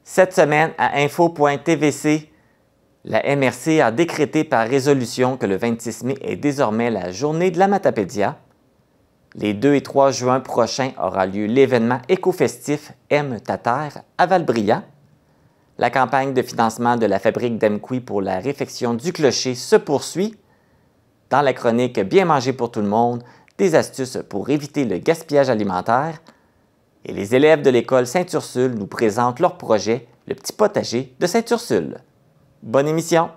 Cette semaine, à info.tvc, la MRC a décrété par résolution que le 26 mai est désormais la journée de la Matapédia. Les 2 et 3 juin prochains aura lieu l'événement éco-festif Aime ta terre à Val-Brillant. La campagne de financement de la fabrique d'Amqui pour la réfection du clocher se poursuit. Dans la chronique Bien manger pour tout le monde, des astuces pour éviter le gaspillage alimentaire. Et les élèves de l'école Sainte-Ursule nous présentent leur projet, le petit potager de Sainte-Ursule. Bonne émission!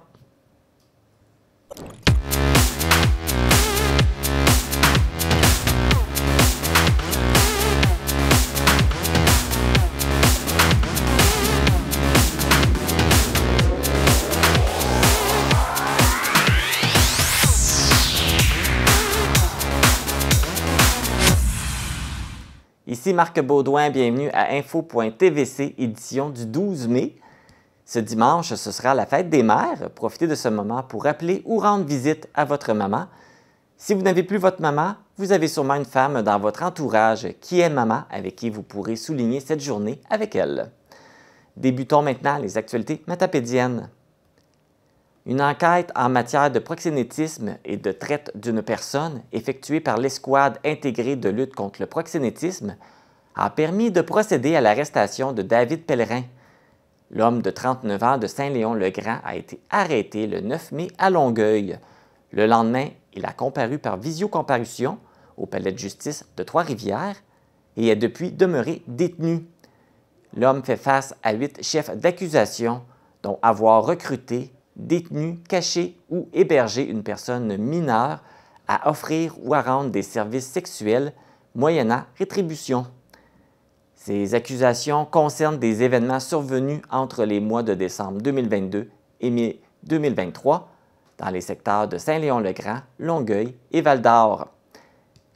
Ici Marc Baudouin, bienvenue à info.tvc, édition du 12 mai. Ce dimanche, ce sera la fête des mères. Profitez de ce moment pour appeler ou rendre visite à votre maman. Si vous n'avez plus votre maman, vous avez sûrement une femme dans votre entourage qui est maman, avec qui vous pourrez souligner cette journée avec elle. Débutons maintenant les actualités matapédiennes. Une enquête en matière de proxénétisme et de traite d'une personne effectuée par l'Escouade intégrée de lutte contre le proxénétisme a permis de procéder à l'arrestation de David Pellerin. L'homme de 39 ans de Saint-Léon-le-Grand a été arrêté le 9 mai à Longueuil. Le lendemain, il a comparu par visiocomparution au palais de justice de Trois-Rivières et est depuis demeuré détenu. L'homme fait face à 8 chefs d'accusation, dont avoir recruté, détenu, caché ou hébergé une personne mineure à offrir ou à rendre des services sexuels moyennant rétribution. Ces accusations concernent des événements survenus entre les mois de décembre 2022 et mai 2023 dans les secteurs de Saint-Léon-le-Grand, Longueuil et Val-d'Or.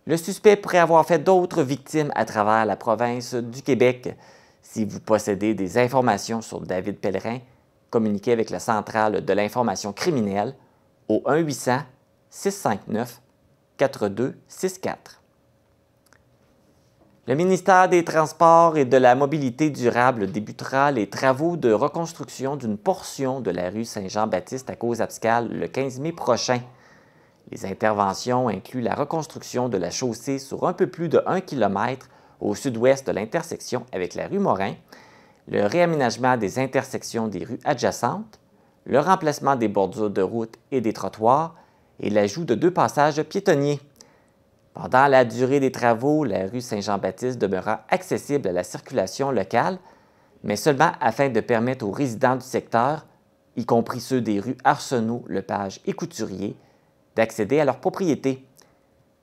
Le suspect pourrait avoir fait d'autres victimes à travers la province du Québec. Si vous possédez des informations sur David Pellerin, communiquez avec la centrale de l'information criminelle au 1-800-659-4264. Le ministère des Transports et de la Mobilité durable débutera les travaux de reconstruction d'une portion de la rue Saint-Jean-Baptiste à Causes-Abscales le 15 mai prochain. Les interventions incluent la reconstruction de la chaussée sur un peu plus de 1 km au sud-ouest de l'intersection avec la rue Morin, le réaménagement des intersections des rues adjacentes, le remplacement des bordures de route et des trottoirs et l'ajout de 2 passages piétonniers. Pendant la durée des travaux, la rue Saint-Jean-Baptiste demeurera accessible à la circulation locale, mais seulement afin de permettre aux résidents du secteur, y compris ceux des rues Arsenault, Lepage et Couturier, d'accéder à leur propriété.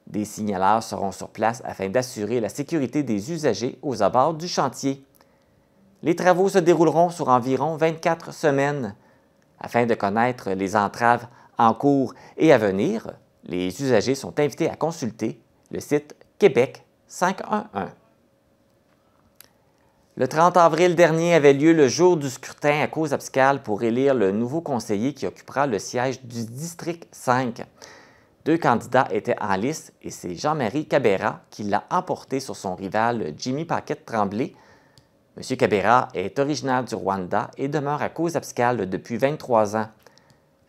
Des signaleurs seront sur place afin d'assurer la sécurité des usagers aux abords du chantier. Les travaux se dérouleront sur environ 24 semaines. Afin de connaître les entraves en cours et à venir, les usagers sont invités à consulter le site Québec 511. Le 30 avril dernier avait lieu le jour du scrutin à Causes-Abscales pour élire le nouveau conseiller qui occupera le siège du district 5. 2 candidats étaient en lice et c'est Jean-Marie Cabera qui l'a emporté sur son rival Jimmy Paquette-Tremblay. M. Cabera est originaire du Rwanda et demeure à Causes-Abscales depuis 23 ans.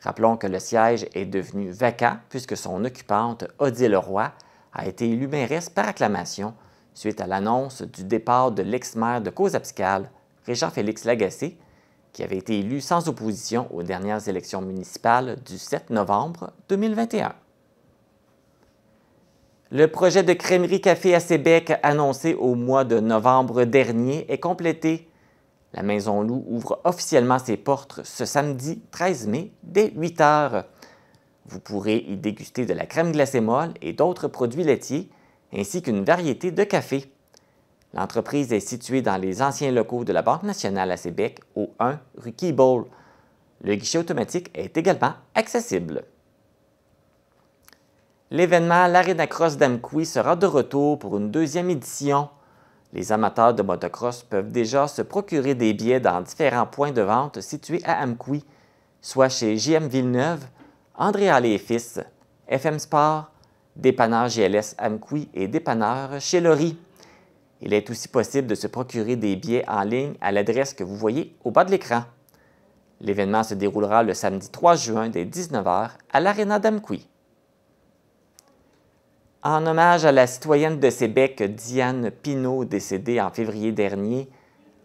Rappelons que le siège est devenu vacant puisque son occupante, Odile Roy, a été élue mairesse par acclamation suite à l'annonce du départ de l'ex-maire de Causes-Abscales, Régent-Félix Lagacé, qui avait été élu sans opposition aux dernières élections municipales du 7 novembre 2021. Le projet de crèmerie café à Sébec annoncé au mois de novembre dernier est complété. La Maison Loup ouvre officiellement ses portes ce samedi 13 mai dès 8 h. Vous pourrez y déguster de la crème glacée molle et d'autres produits laitiers, ainsi qu'une variété de café. L'entreprise est située dans les anciens locaux de la Banque nationale à Sébec, au 1 rue Keeble. Le guichet automatique est également accessible. L'événement l'Arena Cross d'Amqui sera de retour pour une 2e édition. Les amateurs de motocross peuvent déjà se procurer des billets dans différents points de vente situés à Amqui, soit chez JM Villeneuve, André Allé et Fils, FM Sport, Dépanneur GLS Amqui et Dépanneur chez Laurie. Il est aussi possible de se procurer des billets en ligne à l'adresse que vous voyez au bas de l'écran. L'événement se déroulera le samedi 3 juin dès 19 h à l'Arena d'Amqui. En hommage à la citoyenne de Sébec, Diane Pinault, décédée en février dernier,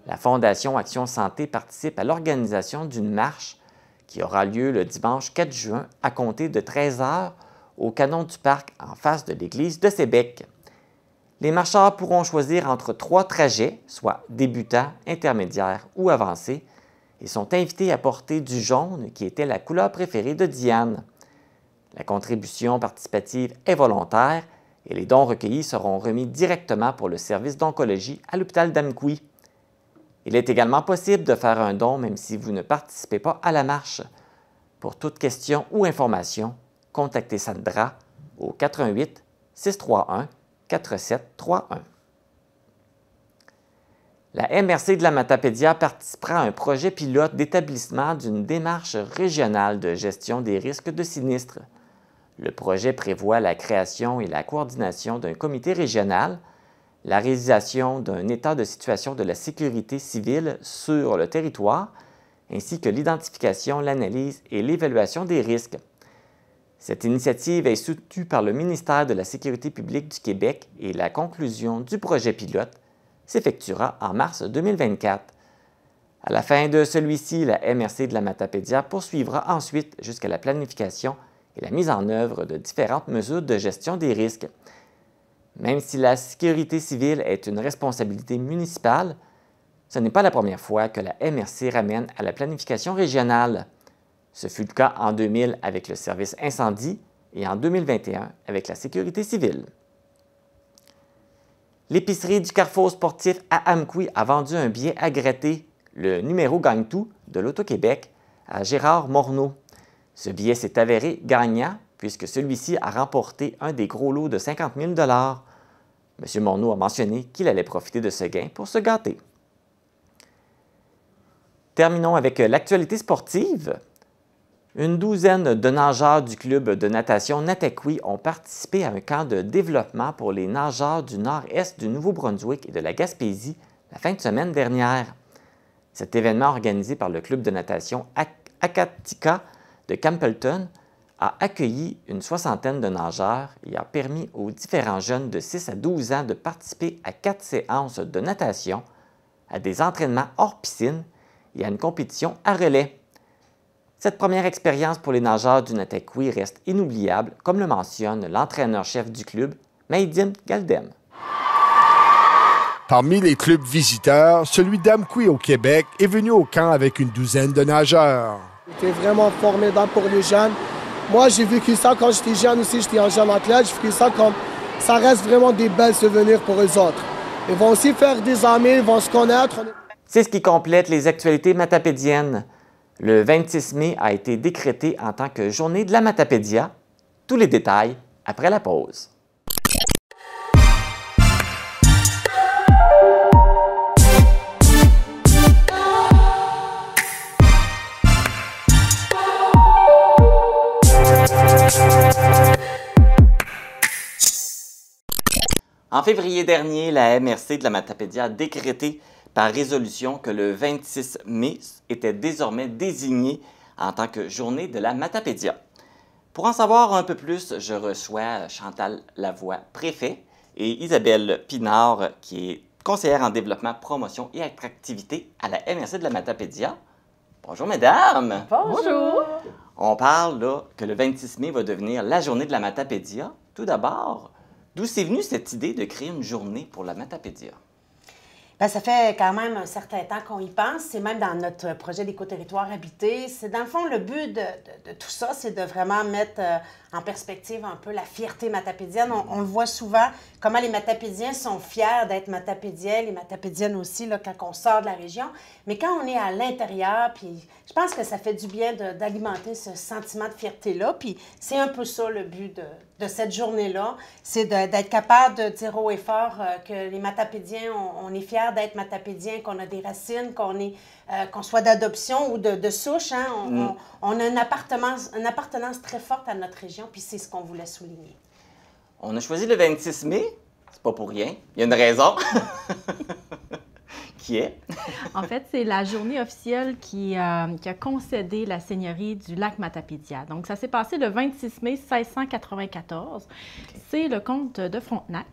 la Fondation Action Santé participe à l'organisation d'une marche qui aura lieu le dimanche 4 juin à compter de 13 h au canon du parc en face de l'église de Sébec. Les marcheurs pourront choisir entre 3 trajets, soit débutants, intermédiaires ou avancés, et sont invités à porter du jaune qui était la couleur préférée de Diane. La contribution participative est volontaire et les dons recueillis seront remis directement pour le service d'oncologie à l'hôpital d'Amqui. Il est également possible de faire un don même si vous ne participez pas à la marche. Pour toute question ou information, contactez Sandra au 88 631 4731. La MRC de la Matapédia participera à un projet pilote d'établissement d'une démarche régionale de gestion des risques de sinistres. Le projet prévoit la création et la coordination d'un comité régional, la réalisation d'un état de situation de la sécurité civile sur le territoire, ainsi que l'identification, l'analyse et l'évaluation des risques. Cette initiative est soutenue par le ministère de la Sécurité publique du Québec et la conclusion du projet pilote s'effectuera en mars 2024. À la fin de celui-ci, la MRC de la Matapédia poursuivra ensuite jusqu'à la planification et la mise en œuvre de différentes mesures de gestion des risques. Même si la sécurité civile est une responsabilité municipale, ce n'est pas la première fois que la MRC ramène à la planification régionale. Ce fut le cas en 2000 avec le service incendie et en 2021 avec la sécurité civile. L'épicerie du Carrefour sportif à Amqui a vendu un billet à gratter, le numéro gagne-tout de l'Auto-Québec, à Gérard Morneau. Ce billet s'est avéré gagnant puisque celui-ci a remporté un des gros lots de 50 000 $. M. Morneau a mentionné qu'il allait profiter de ce gain pour se gâter. Terminons avec l'actualité sportive. Une douzaine de nageurs du club de natation Natakui ont participé à un camp de développement pour les nageurs du nord-est du Nouveau-Brunswick et de la Gaspésie la fin de semaine dernière. Cet événement organisé par le club de natation Akatika de Campbellton a accueilli une soixantaine de nageurs et a permis aux différents jeunes de 6 à 12 ans de participer à 4 séances de natation, à des entraînements hors piscine et à une compétition à relais. Cette première expérience pour les nageurs du Natakui reste inoubliable, comme le mentionne l'entraîneur-chef du club, Maïdim Galdem. Parmi les clubs visiteurs, celui d'Amqui au Québec est venu au camp avec une douzaine de nageurs. C'était vraiment formidable pour les jeunes. Moi, j'ai vécu ça quand j'étais jeune aussi, j'étais un jeune athlète. J'ai vécu ça comme ça reste vraiment des belles souvenirs pour eux autres. Ils vont aussi faire des amis, ils vont se connaître. C'est ce qui complète les actualités matapédiennes. Le 26 mai a été décrété en tant que journée de la Matapédia. Tous les détails après la pause. En février dernier, la MRC de la Matapédia a décrété par résolution que le 26 mai était désormais désigné en tant que journée de la Matapédia. Pour en savoir un peu plus, je reçois Chantal Lavoie, préfet, et Isabelle Pinard, qui est conseillère en développement, promotion et attractivité à la MRC de la Matapédia. Bonjour, mesdames! Bonjour! On parle là que le 26 mai va devenir la journée de la Matapédia. Tout d'abord, d'où c'est venu cette idée de créer une journée pour la Matapédia? Bien, ça fait quand même un certain temps qu'on y pense. C'est même dans notre projet d'éco-territoire habité. C'est dans le fond le but de tout ça, c'est de vraiment mettre en perspective un peu la fierté matapédienne. On le voit souvent, comment les Matapédiens sont fiers d'être Matapédiens, les Matapédiennes aussi, là, quand on sort de la région. Mais quand on est à l'intérieur, puis je pense que ça fait du bien d'alimenter ce sentiment de fierté-là. Puis c'est un peu ça le but de cette journée-là, c'est d'être capable de dire haut et fort que les Matapédiens, on est fiers d'être Matapédiens, qu'on a des racines, qu'on soit d'adoption ou de souche. Hein? On a une appartenance très forte à notre région, puis c'est ce qu'on voulait souligner. On a choisi le 26 mai. C'est pas pour rien. Il y a une raison. Qui est? En fait, c'est la journée officielle qui a concédé la seigneurie du lac Matapédia. Donc, ça s'est passé le 26 mai 1694. Okay. C'est le comte de Frontenac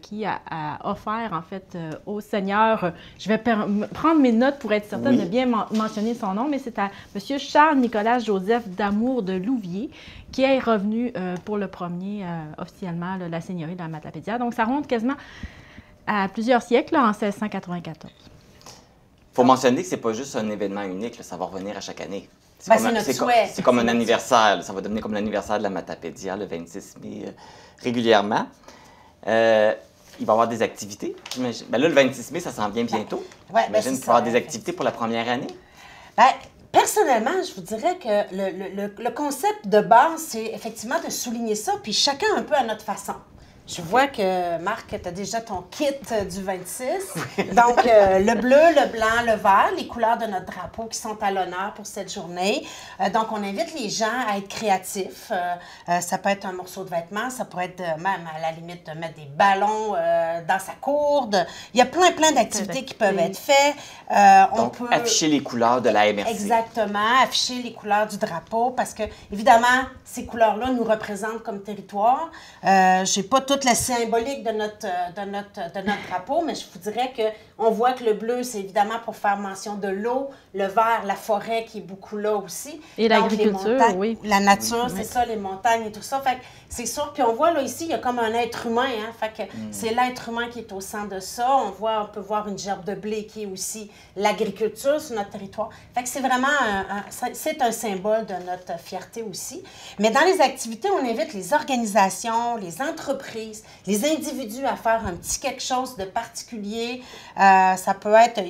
qui a offert, en fait, au seigneur, je vais prendre mes notes pour être certaine de bien mentionner son nom, mais c'est à M. Charles-Nicolas-Joseph d'Amour de Louviers qui est revenu pour le premier, officiellement, la seigneurie de la Matapédia. Donc, ça remonte quasiment à plusieurs siècles, là, en 1694. Il faut mentionner que ce n'est pas juste un événement unique, là, ça va revenir à chaque année. C'est comme un anniversaire, là, ça va devenir comme l'anniversaire de la Matapédia, le 26 mai, régulièrement. Il va y avoir des activités. Ben là, le 26 mai, ça s'en vient bientôt. J'imagine qu'il va y avoir des activités pour la première année. Personnellement, je vous dirais que le concept de base, c'est effectivement de souligner ça, puis chacun un peu à notre façon. Je vois que, Marc, tu as déjà ton kit du 26. Donc, le bleu, le blanc, le vert, les couleurs de notre drapeau qui sont à l'honneur pour cette journée. Donc, on invite les gens à être créatifs. Ça peut être un morceau de vêtement, ça pourrait être même à la limite de mettre des ballons dans sa cour. Il y a plein d'activités qui peuvent être faites. Donc, on peut afficher les couleurs de la MRC. Exactement, afficher les couleurs du drapeau parce que, évidemment, ces couleurs-là nous représentent comme territoire. J'ai pas toute la symbolique de notre drapeau, mais je vous dirais qu'on voit que le bleu, c'est évidemment pour faire mention de l'eau, le vert, la forêt qui est beaucoup là aussi. Et l'agriculture, oui. La nature, c'est ça, les montagnes et tout ça. Fait que c'est sûr. Puis on voit là ici, il y a comme un être humain, hein. Fait que c'est l'être humain qui est au centre de ça. On peut voir une gerbe de blé qui est aussi l'agriculture sur notre territoire. Fait que c'est vraiment c'est un symbole de notre fierté aussi. Mais dans les activités, on invite les organisations, les entreprises, les individus à faire un petit quelque chose de particulier. Ça peut être...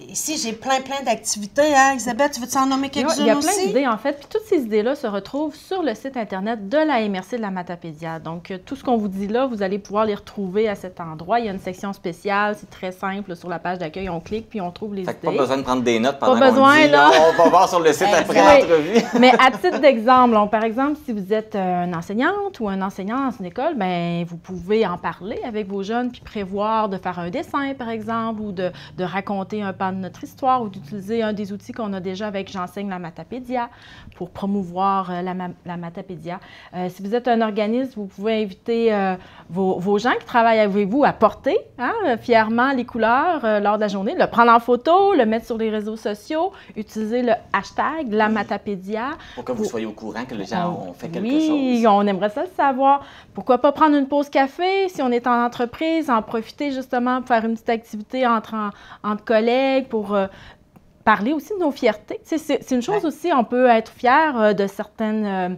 ici, j'ai plein d'activités. Hein? Isabelle, tu veux-tu en nommer quelques-unes aussi? Il y a plein d'idées, en fait. Puis toutes ces idées-là se retrouvent sur le site Internet de la MRC de la Matapédia. Donc, tout ce qu'on vous dit là, vous allez pouvoir les retrouver à cet endroit. Il y a une section spéciale. C'est très simple. Sur la page d'accueil, on clique, puis on trouve les idées. Pas besoin de prendre des notes pendant qu'on dit. Là. On va voir sur le site après l'entrevue. Mais à titre d'exemple, par exemple, si vous êtes une enseignante ou un enseignant dans une école, bien, vous pouvez en parler avec vos jeunes puis prévoir de faire un dessin, par exemple, ou de raconter un pan de notre histoire ou d'utiliser un des outils qu'on a déjà avec J'enseigne la Matapédia pour promouvoir la Matapédia. Si vous êtes un organisme, vous pouvez inviter vos gens qui travaillent avec vous à porter fièrement les couleurs lors de la journée, le prendre en photo, le mettre sur les réseaux sociaux, utiliser le hashtag la Matapédia. Pour que vous soyez au courant que les gens ont fait quelque chose. Oui, on aimerait ça le savoir. Pourquoi pas prendre une pause café si on est en entreprise, en profiter justement pour faire une petite activité entre collègues pour parler aussi de nos fiertés. C'est une chose aussi, on peut être fier de certains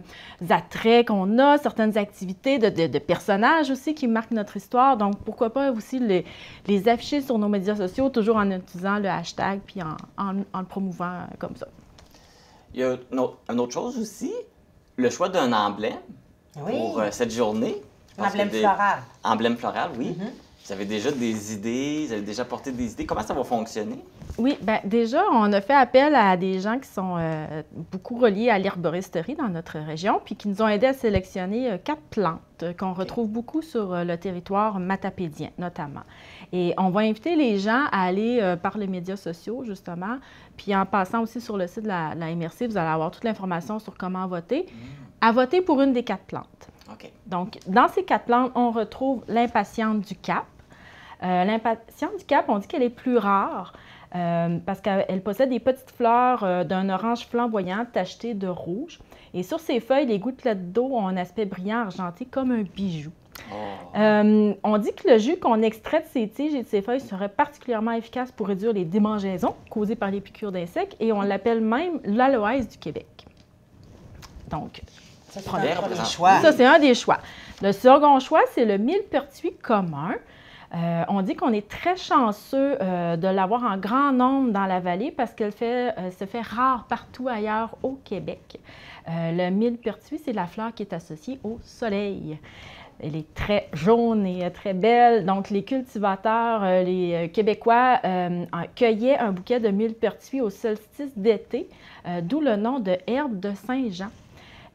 attraits qu'on a, certaines activités, de personnages aussi qui marquent notre histoire. Donc, pourquoi pas aussi les afficher sur nos médias sociaux, toujours en utilisant le hashtag puis en le promouvant comme ça. Il y a une autre chose aussi, le choix d'un emblème pour cette journée. Emblème floral. Emblème floral, oui. Vous avez déjà des idées, vous avez déjà porté des idées. Comment ça va fonctionner? Oui, bien déjà, on a fait appel à des gens qui sont beaucoup reliés à l'herboristerie dans notre région, puis qui nous ont aidés à sélectionner 4 plantes qu'on retrouve beaucoup sur le territoire matapédien, notamment. Et on va inviter les gens à aller par les médias sociaux, justement, puis en passant aussi sur le site de la MRC, vous allez avoir toute l'information sur comment voter, à voter pour une des 4 plantes. Okay. Donc, dans ces 4 plantes, on retrouve l'impatiente du Cap. L'impatiente du Cap, on dit qu'elle est plus rare parce qu'elle possède des petites fleurs d'un orange flamboyant tachetées de rouge. Et sur ses feuilles, les gouttelettes d'eau ont un aspect brillant argenté comme un bijou. On dit que le jus qu'on extrait de ses tiges et de ses feuilles serait particulièrement efficace pour réduire les démangeaisons causées par les piqûres d'insectes et on l'appelle même l'aloès du Québec. Donc, ça, c'est un des choix. Le second choix, c'est le millepertuis commun. On dit qu'on est très chanceux de l'avoir en grand nombre dans la vallée parce qu'elle se fait rare partout ailleurs au Québec. Le millepertuis, c'est la fleur qui est associée au soleil. Elle est très jaune et très belle. Donc, les cultivateurs, les Québécois, cueillaient un bouquet de millepertuis au solstice d'été, d'où le nom de herbe de Saint-Jean.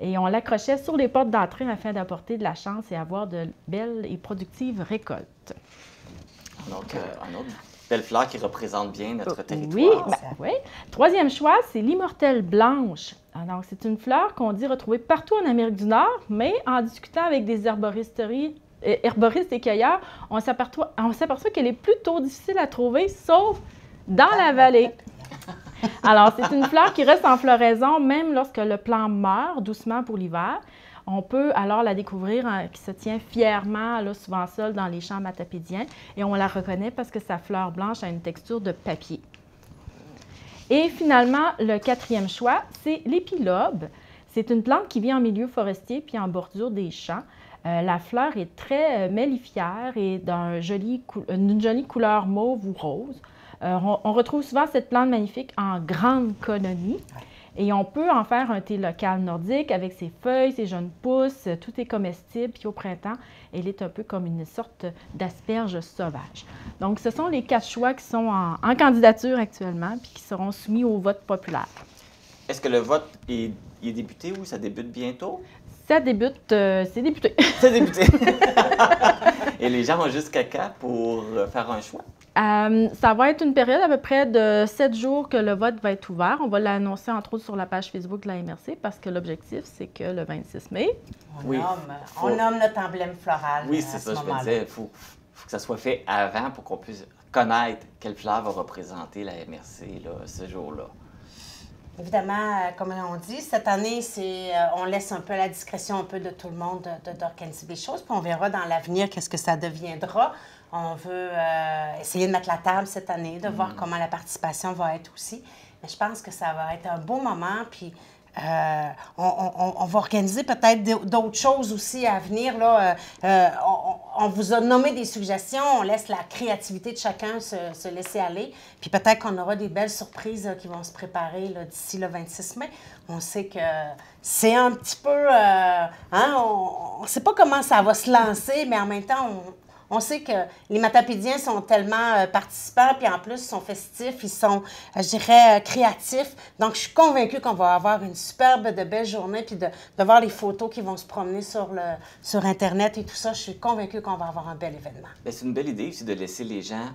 Et on l'accrochait sur les portes d'entrée afin d'apporter de la chance et avoir de belles et productives récoltes. verte. Donc, un autre belle fleur qui représente bien notre territoire. Oui, oui. Troisième choix, c'est l'immortelle blanche. Donc, c'est une fleur qu'on dit retrouver partout en Amérique du Nord, mais en discutant avec des herboristes et cueilleurs, on s'aperçoit qu'elle est plutôt difficile à trouver, sauf dans la vallée. Alors, c'est une fleur qui reste en floraison même lorsque le plant meurt doucement pour l'hiver. On peut alors la découvrir qui se tient fièrement, là, souvent seule, dans les champs matapédiens. Et on la reconnaît parce que sa fleur blanche a une texture de papier. Et finalement, le quatrième choix, c'est l'épilobe. C'est une plante qui vit en milieu forestier puis en bordure des champs. La fleur est très mellifère et d'une jolie couleur mauve ou rose. On retrouve souvent cette plante magnifique en grande colonie. Et on peut en faire un thé local nordique avec ses feuilles, ses jeunes pousses, tout est comestible. Puis au printemps, elle est un peu comme une sorte d'asperge sauvage. Donc, ce sont les 4 choix qui sont en candidature actuellement puis qui seront soumis au vote populaire. Est-ce que le vote est débuté ou ça débute bientôt? Ça débute, c'est débuté. C'est débuté. Et les gens ont jusqu'à quand pour faire un choix? Ça va être une période à peu près de 7 jours que le vote va être ouvert. On va l'annoncer entre autres sur la page Facebook de la MRC parce que l'objectif, c'est que le 26 mai... On nomme notre emblème floral. Oui, c'est ça, je me disais. Il faut que ça soit fait avant pour qu'on puisse connaître quelle fleur va représenter la MRC là, ce jour-là. Évidemment, comme on dit, cette année, on laisse un peu à la discrétion un peu de tout le monde d'organiser des choses, puis on verra dans l'avenir qu'est-ce que ça deviendra. On veut essayer de mettre la table cette année, de voir comment la participation va être aussi. Mais je pense que ça va être un beau moment, puis on va organiser peut-être d'autres choses aussi à venir. Là. On vous a nommé des suggestions, on laisse la créativité de chacun se laisser aller. Puis peut-être qu'on aura des belles surprises qui vont se préparer d'ici le 26 mai. On sait que c'est un petit peu... on ne sait pas comment ça va se lancer, mais en même temps, on sait que les Matapédiens sont tellement participants, puis en plus, ils sont festifs, ils sont, je dirais, créatifs. Donc, je suis convaincue qu'on va avoir une superbe, de belle journée, puis de voir les photos qui vont se promener sur Internet et tout ça. Je suis convaincue qu'on va avoir un bel événement. C'est une belle idée aussi de laisser les gens,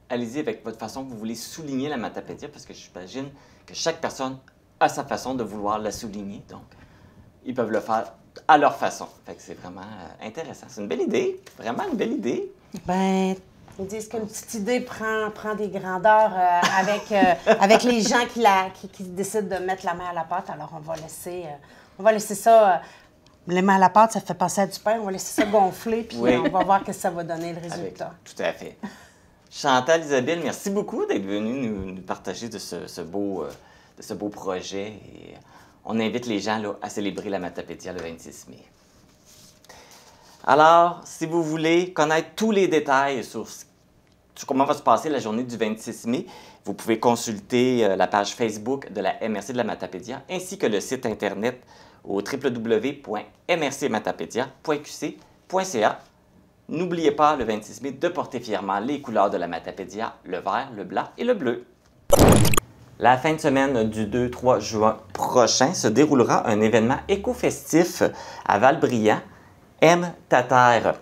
allez-y avec votre façon que vous voulez souligner la Matapédia, parce que j'imagine que chaque personne a sa façon de vouloir la souligner. Donc, ils peuvent le faire à leur façon. Fait que c'est vraiment intéressant. C'est une belle idée, vraiment une belle idée. Bien, ils disent qu'une petite idée prend des grandeurs avec les gens qui décident de mettre la main à la pâte. Alors, on va laisser ça... les mains à la pâte, ça fait penser à du pain. On va laisser ça gonfler, puis oui. On va voir ce que ça va donner, le résultat. Tout à fait. Chantal, Isabelle, merci beaucoup d'être venue nous partager de ce beau projet. Et on invite les gens là, à célébrer la Matapédia le 26 mai. Alors, si vous voulez connaître tous les détails sur comment va se passer la journée du 26 mai, vous pouvez consulter la page Facebook de la MRC de la Matapédia ainsi que le site Internet au www.mrcmatapédia.qc.ca. N'oubliez pas le 26 mai de porter fièrement les couleurs de la Matapédia, le vert, le blanc et le bleu. La fin de semaine du 2-3 juin prochain se déroulera un événement éco-festif à Val-Brillant, M. Tater.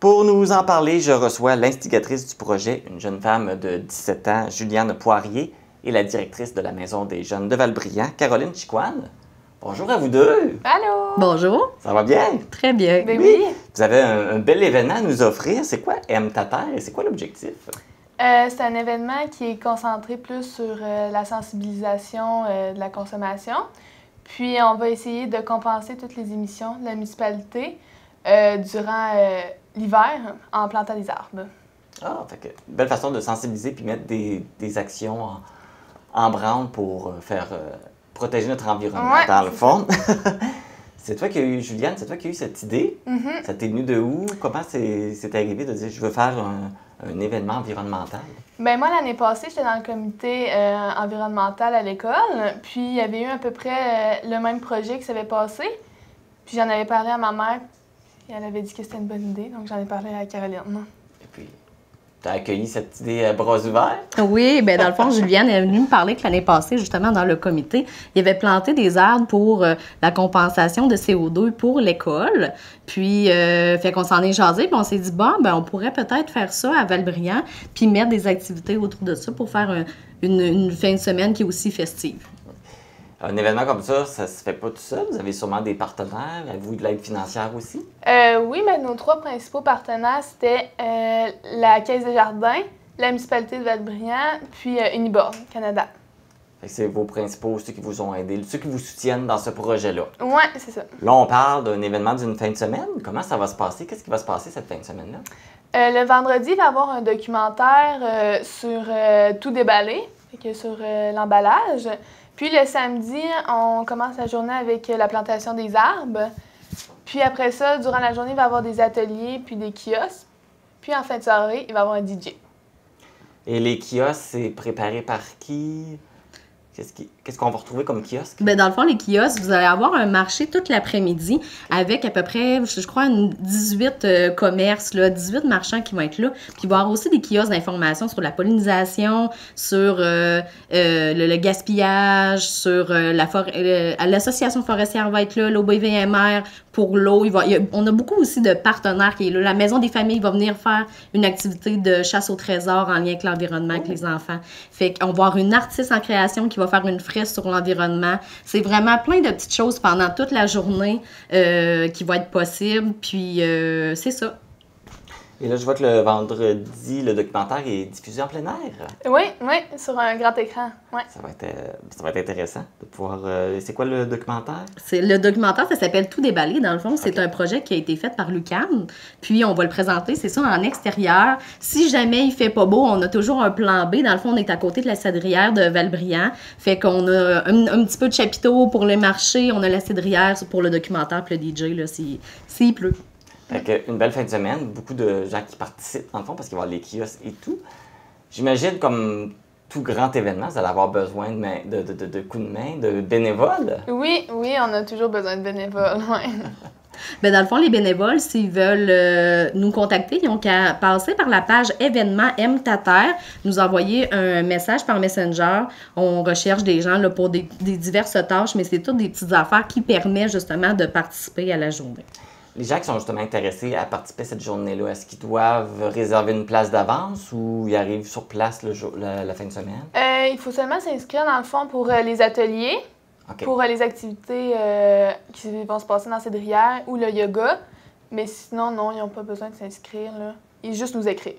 Pour nous en parler, je reçois l'instigatrice du projet, une jeune femme de 17 ans, Juliane Poirier, et la directrice de la Maison des jeunes de Val-Brillant, Caroline Chicoine. Bonjour à vous deux! Allô! Bonjour! Ça va bien? Très bien. Ben oui! Vous avez un bel événement à nous offrir. C'est quoi M. Tater et c'est quoi l'objectif? C'est un événement qui est concentré plus sur la sensibilisation de la consommation. Puis, on va essayer de compenser toutes les émissions de la municipalité durant l'hiver en plantant des arbres. Ah, fait que belle façon de sensibiliser puis mettre des actions en branle pour faire protéger notre environnement, ouais, dans le fond. C'est toi qui as eu, Juliane, c'est toi qui as eu cette idée? Ça t'est venu de où? Comment c'est arrivé de dire je veux faire un événement environnemental? Bien, moi, l'année passée, j'étais dans le comité environnemental à l'école. Puis, il y avait eu à peu près le même projet qui s'avait passé. Puis, j'en avais parlé à ma mère. Et elle avait dit que c'était une bonne idée. Donc, j'en ai parlé à Caroline. Et puis, as accueilli cette idée à bras ouverts. Oui, bien dans le fond, Juliane est venue me parler que l'année passée, justement, dans le comité, il avait planté des arbres pour la compensation de CO2 pour l'école. Puis, fait qu'on s'en est jasé, puis on s'est dit, bon, ben on pourrait peut-être faire ça à Valbriand, puis mettre des activités autour de ça pour faire une fin de semaine qui est aussi festive. Un événement comme ça se fait pas tout seul. Vous avez sûrement des partenaires. Avez-vous de l'aide financière aussi? Oui, mais nos 3 principaux partenaires, c'était la Caisse des Jardins, la municipalité de Valbriand, puis Uniborn Canada. Fait que c'est vos principaux, ceux qui vous ont aidé, ceux qui vous soutiennent dans ce projet-là. Oui, c'est ça. Là, on parle d'un événement d'une fin de semaine. Comment ça va se passer? Qu'est-ce qui va se passer cette fin de semaine-là? Le vendredi, il va y avoir un documentaire sur tout déballé, fait que sur l'emballage. Puis le samedi, on commence la journée avec la plantation des arbres. Puis après ça, durant la journée, il va y avoir des ateliers puis des kiosques. Puis en fin de soirée, il va y avoir un DJ. Et les kiosques, c'est préparé par qui? Qu'est-ce qu'on va retrouver comme kiosque? Bien, dans le fond, les kiosques, vous allez avoir un marché toute l'après-midi avec à peu près, je crois, 18 commerces, là, 18 marchands qui vont être là. Puis il va y avoir aussi des kiosques d'information sur la pollinisation, sur le gaspillage, sur l'association forestière va être là, l'OBVMR pour l'eau. On a beaucoup aussi de partenaires qui sont là. La Maison des familles va venir faire une activité de chasse au trésor en lien avec l'environnement, avec les enfants. Fait qu'on va avoir une artiste en création qui va faire une fresque sur l'environnement. C'est vraiment plein de petites choses pendant toute la journée qui vont être possibles. Puis c'est ça. Et là, je vois que le vendredi, le documentaire est diffusé en plein air. Oui, sur un grand écran. Ouais. Ça va être intéressant de pouvoir... c'est quoi le documentaire? Le documentaire, ça s'appelle Tout déballé. Dans le fond, c'est un projet qui a été fait par l'UQAM. Puis, on va le présenter, c'est ça, en extérieur. Si jamais il fait pas beau, on a toujours un plan B. Dans le fond, on est à côté de la cédrière de Valbriand. Fait qu'on a un petit peu de chapiteau pour le marché. On a la cédrière pour le documentaire, puis le DJ, là, s'il pleut. Fait que une belle fin de semaine, beaucoup de gens qui participent dans le fond parce qu'il va y avoir les kiosques et tout. J'imagine comme tout grand événement, vous allez avoir besoin de coups de main, de bénévoles. Oui, on a toujours besoin de bénévoles, ouais. Bien, dans le fond, les bénévoles, s'ils veulent nous contacter, ils n'ont qu'à passer par la page événement MTATER, nous envoyer un message par Messenger. On recherche des gens là, pour des diverses tâches, mais c'est toutes des petites affaires qui permettent justement de participer à la journée. Les gens qui sont justement intéressés à participer à cette journée-là, est-ce qu'ils doivent réserver une place d'avance ou ils arrivent sur place la fin de semaine? Il faut seulement s'inscrire dans le fond pour les ateliers, pour les activités qui vont se passer dans cette cédrière ou le yoga. Mais sinon, non, ils n'ont pas besoin de s'inscrire. Ils juste nous écrire.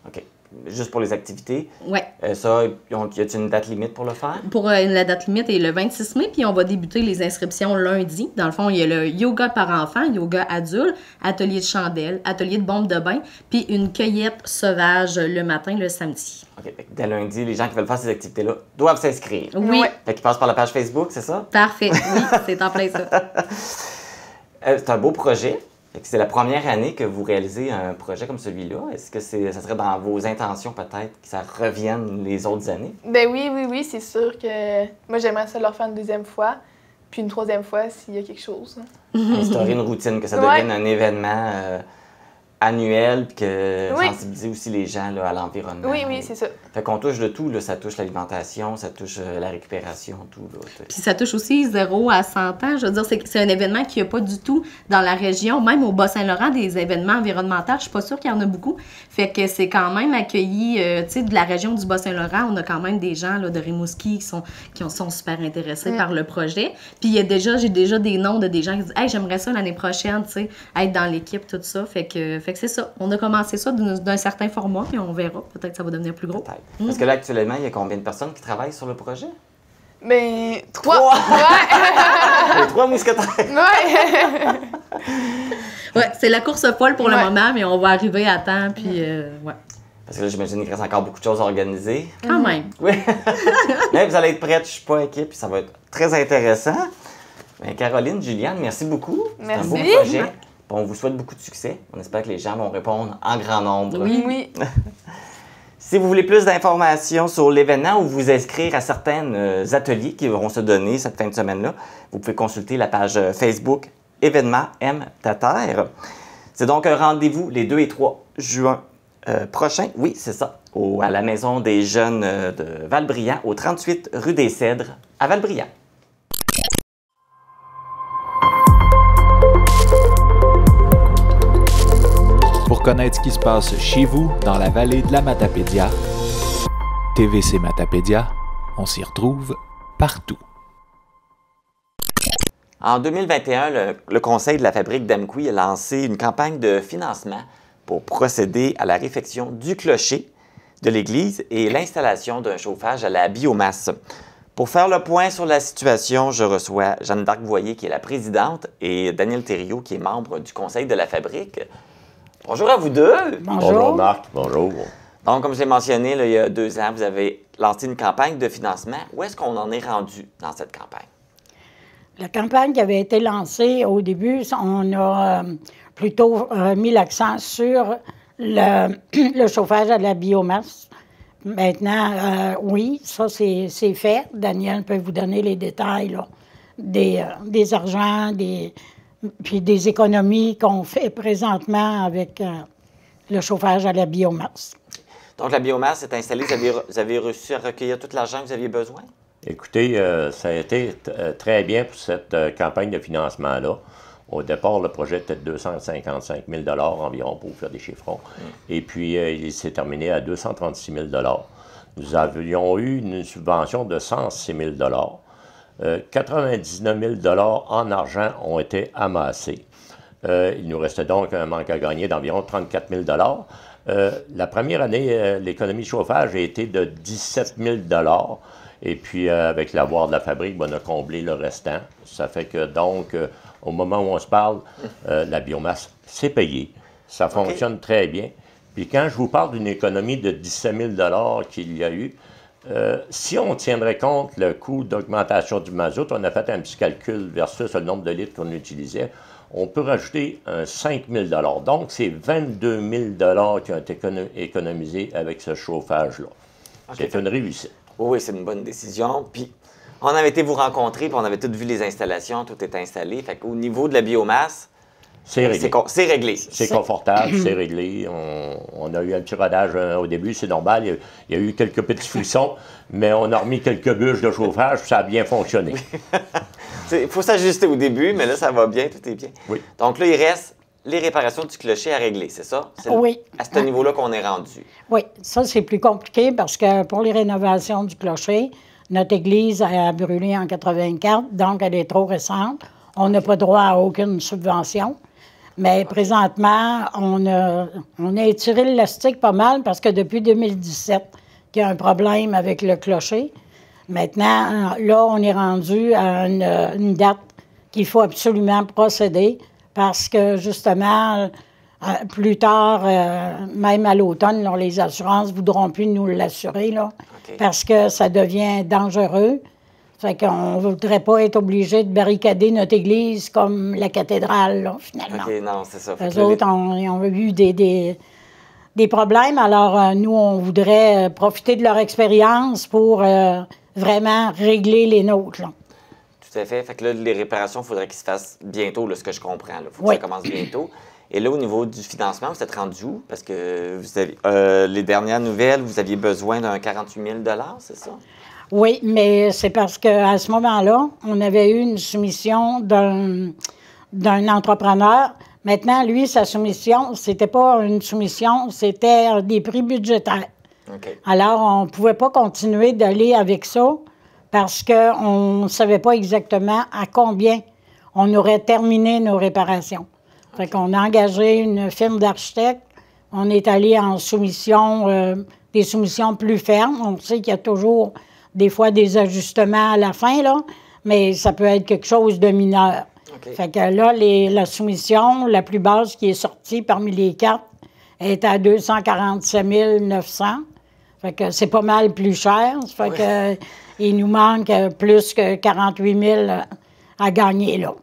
OK. Juste pour les activités? Oui. Ça, y a-t-il une date limite pour le faire? La date limite est le 26 mai, puis on va débuter les inscriptions lundi. Dans le fond, il y a le yoga par enfant, yoga adulte, atelier de chandelle, atelier de bombe de bain, puis une cueillette sauvage le matin, le samedi. OK. Dès lundi, les gens qui veulent faire ces activités-là doivent s'inscrire. Oui. Fait qu'ils passent par la page Facebook, c'est ça? Parfait. Oui, c'est en plein ça. C'est un beau projet. C'est la première année que vous réalisez un projet comme celui-là. Est-ce que ça serait dans vos intentions peut-être que ça revienne les autres années? Ben oui, c'est sûr que moi j'aimerais ça leur faire une deuxième fois, puis une troisième fois s'il y a quelque chose. Instaurer une routine, que ça devienne un événement annuel, puis que sensibiliser aussi les gens là, à l'environnement. Oui, c'est ça. Fait qu'on touche de tout, là. Ça touche l'alimentation, ça touche la récupération, tout. Puis ça touche aussi 0 à 100 ans. Je veux dire, c'est un événement qu'il n'y a pas du tout dans la région, même au Bas-Saint-Laurent, des événements environnementaux. Je suis pas sûre qu'il y en a beaucoup. Fait que c'est quand même accueilli, tu sais, de la région du Bas-Saint-Laurent. On a quand même des gens là, de Rimouski qui sont super intéressés par le projet. Puis j'ai déjà des noms de des gens qui disent « Hey, j'aimerais ça l'année prochaine, tu sais, être dans l'équipe, tout ça. » Fait que c'est ça. On a commencé ça d'un certain format, puis on verra. Peut-être que ça va devenir plus gros. Peut-être. Parce que là, actuellement, il y a combien de personnes qui travaillent sur le projet? Mais 3! Ouais! Les 3 mousquetaires! Ouais! Ouais, c'est la course folle pour le moment, mais on va arriver à temps, puis ouais. Parce que là, j'imagine qu'il reste encore beaucoup de choses à organiser. Quand même. Oui. Mais vous allez être prêtes, je suis pas inquiet, puis ça va être très intéressant. Bien, Caroline, Juliane, merci beaucoup. Merci. C'est un beau projet. On vous souhaite beaucoup de succès. On espère que les gens vont répondre en grand nombre. Oui. Si vous voulez plus d'informations sur l'événement ou vous inscrire à certains ateliers qui vont se donner cette fin de semaine-là, vous pouvez consulter la page Facebook Événement MTATER. C'est donc un rendez-vous les 2 et 3 juin prochain, oui, c'est ça, à la Maison des Jeunes de Val-Brillant, au 38 rue des Cèdres, à Val-Brillant. Pour connaître ce qui se passe chez vous, dans la vallée de la Matapédia, TVC Matapédia, on s'y retrouve partout. En 2021, le Conseil de la fabrique d'Amqui a lancé une campagne de financement pour procéder à la réfection du clocher de l'église et l'installation d'un chauffage à la biomasse. Pour faire le point sur la situation, je reçois Jeanne d'Arc Voyer, qui est la présidente, et Daniel Thériault, qui est membre du Conseil de la fabrique. Bonjour à vous deux! Bonjour Marc, bonjour. Donc, comme je l'ai mentionné, là, il y a 2 ans, vous avez lancé une campagne de financement. Où est-ce qu'on en est rendu dans cette campagne? La campagne qui avait été lancée au début, on a plutôt mis l'accent sur le chauffage à la biomasse. Maintenant, oui, ça c'est fait. Daniel peut vous donner les détails là, des argents, puis des économies qu'on fait présentement avec le chauffage à la biomasse. Donc, la biomasse est installée. Vous avez réussi à recueillir tout l'argent que vous aviez besoin? Écoutez, ça a été très bien pour cette campagne de financement-là. Au départ, le projet était de 255 000 $ environ pour faire des chiffrons. Et puis, il s'est terminé à 236 000 $. Nous avions eu une subvention de 106 000 $. 99 000 $ en argent ont été amassés. Il nous restait donc un manque à gagner d'environ 34 000 $. La première année, l'économie de chauffage a été de 17 000 $. Et puis, avec l'avoir de la fabrique, on a comblé le restant. Ça fait que, donc, au moment où on se parle, la biomasse, c'est payé. Ça fonctionne très bien. Puis quand je vous parle d'une économie de 17 000 $ qu'il y a eu, si on tiendrait compte le coût d'augmentation du mazout, on a fait un petit calcul versus le nombre de litres qu'on utilisait, on peut rajouter 5 000 $. Donc, c'est 22 000 $ qui ont été économisés avec ce chauffage-là. Okay. C'est une réussite. Oui, c'est une bonne décision. Puis, on avait été vous rencontrer, puis on avait toutes vu les installations, tout est installé. Fait qu'au niveau de la biomasse, c'est réglé. C'est réglé. C'est confortable, c'est réglé. On a eu un petit rodage au début, c'est normal. Il y a eu quelques petits frissons, mais on a remis quelques bûches de chauffage, puis ça a bien fonctionné. Il faut s'ajuster au début, mais là, ça va bien, tout est bien. Oui. Donc là, il reste les réparations du clocher à régler, c'est ça? Oui. À ce niveau-là qu'on est rendu. Oui, ça, c'est plus compliqué parce que pour les rénovations du clocher, notre église a brûlé en 84, donc elle est trop récente. On n'a pas droit à aucune subvention. Mais présentement, on a étiré l'élastique pas mal parce que depuis 2017, qu'il y a un problème avec le clocher. Maintenant, là, on est rendu à une date qu'il faut absolument procéder parce que, justement, plus tard, même à l'automne, là, les assurances ne voudront plus nous l'assurer, là, parce que ça devient dangereux. Fait qu'on ne voudrait pas être obligé de barricader notre église comme la cathédrale, là, finalement. OK, non, c'est ça. Les autres ont eu des problèmes, alors nous, on voudrait profiter de leur expérience pour vraiment régler les nôtres, là. Tout à fait. Fait que là, les réparations, il faudrait qu'ils se fassent bientôt, là, ce que je comprends. Il faut que ça commence bientôt. Et là, au niveau du financement, vous êtes rendu où? Parce que vous avez, les dernières nouvelles, vous aviez besoin d'un 48 000 $, c'est ça? Oui, mais c'est parce qu'à ce moment-là, on avait eu une soumission d'un entrepreneur. Maintenant, lui, sa soumission, c'était pas une soumission, c'était des prix budgétaires. Okay. Alors, on ne pouvait pas continuer d'aller avec ça parce qu'on ne savait pas exactement à combien on aurait terminé nos réparations. Fait qu'on a engagé une firme d'architectes. On est allé en soumission, des soumissions plus fermes. On sait qu'il y a toujours des fois des ajustements à la fin, là, mais ça peut être quelque chose de mineur. Okay. Fait que là, la soumission, la plus basse qui est sortie parmi les 4, est à 247 900. Fait que c'est pas mal plus cher. Fait que il nous manque plus que 48 000 à gagner, là.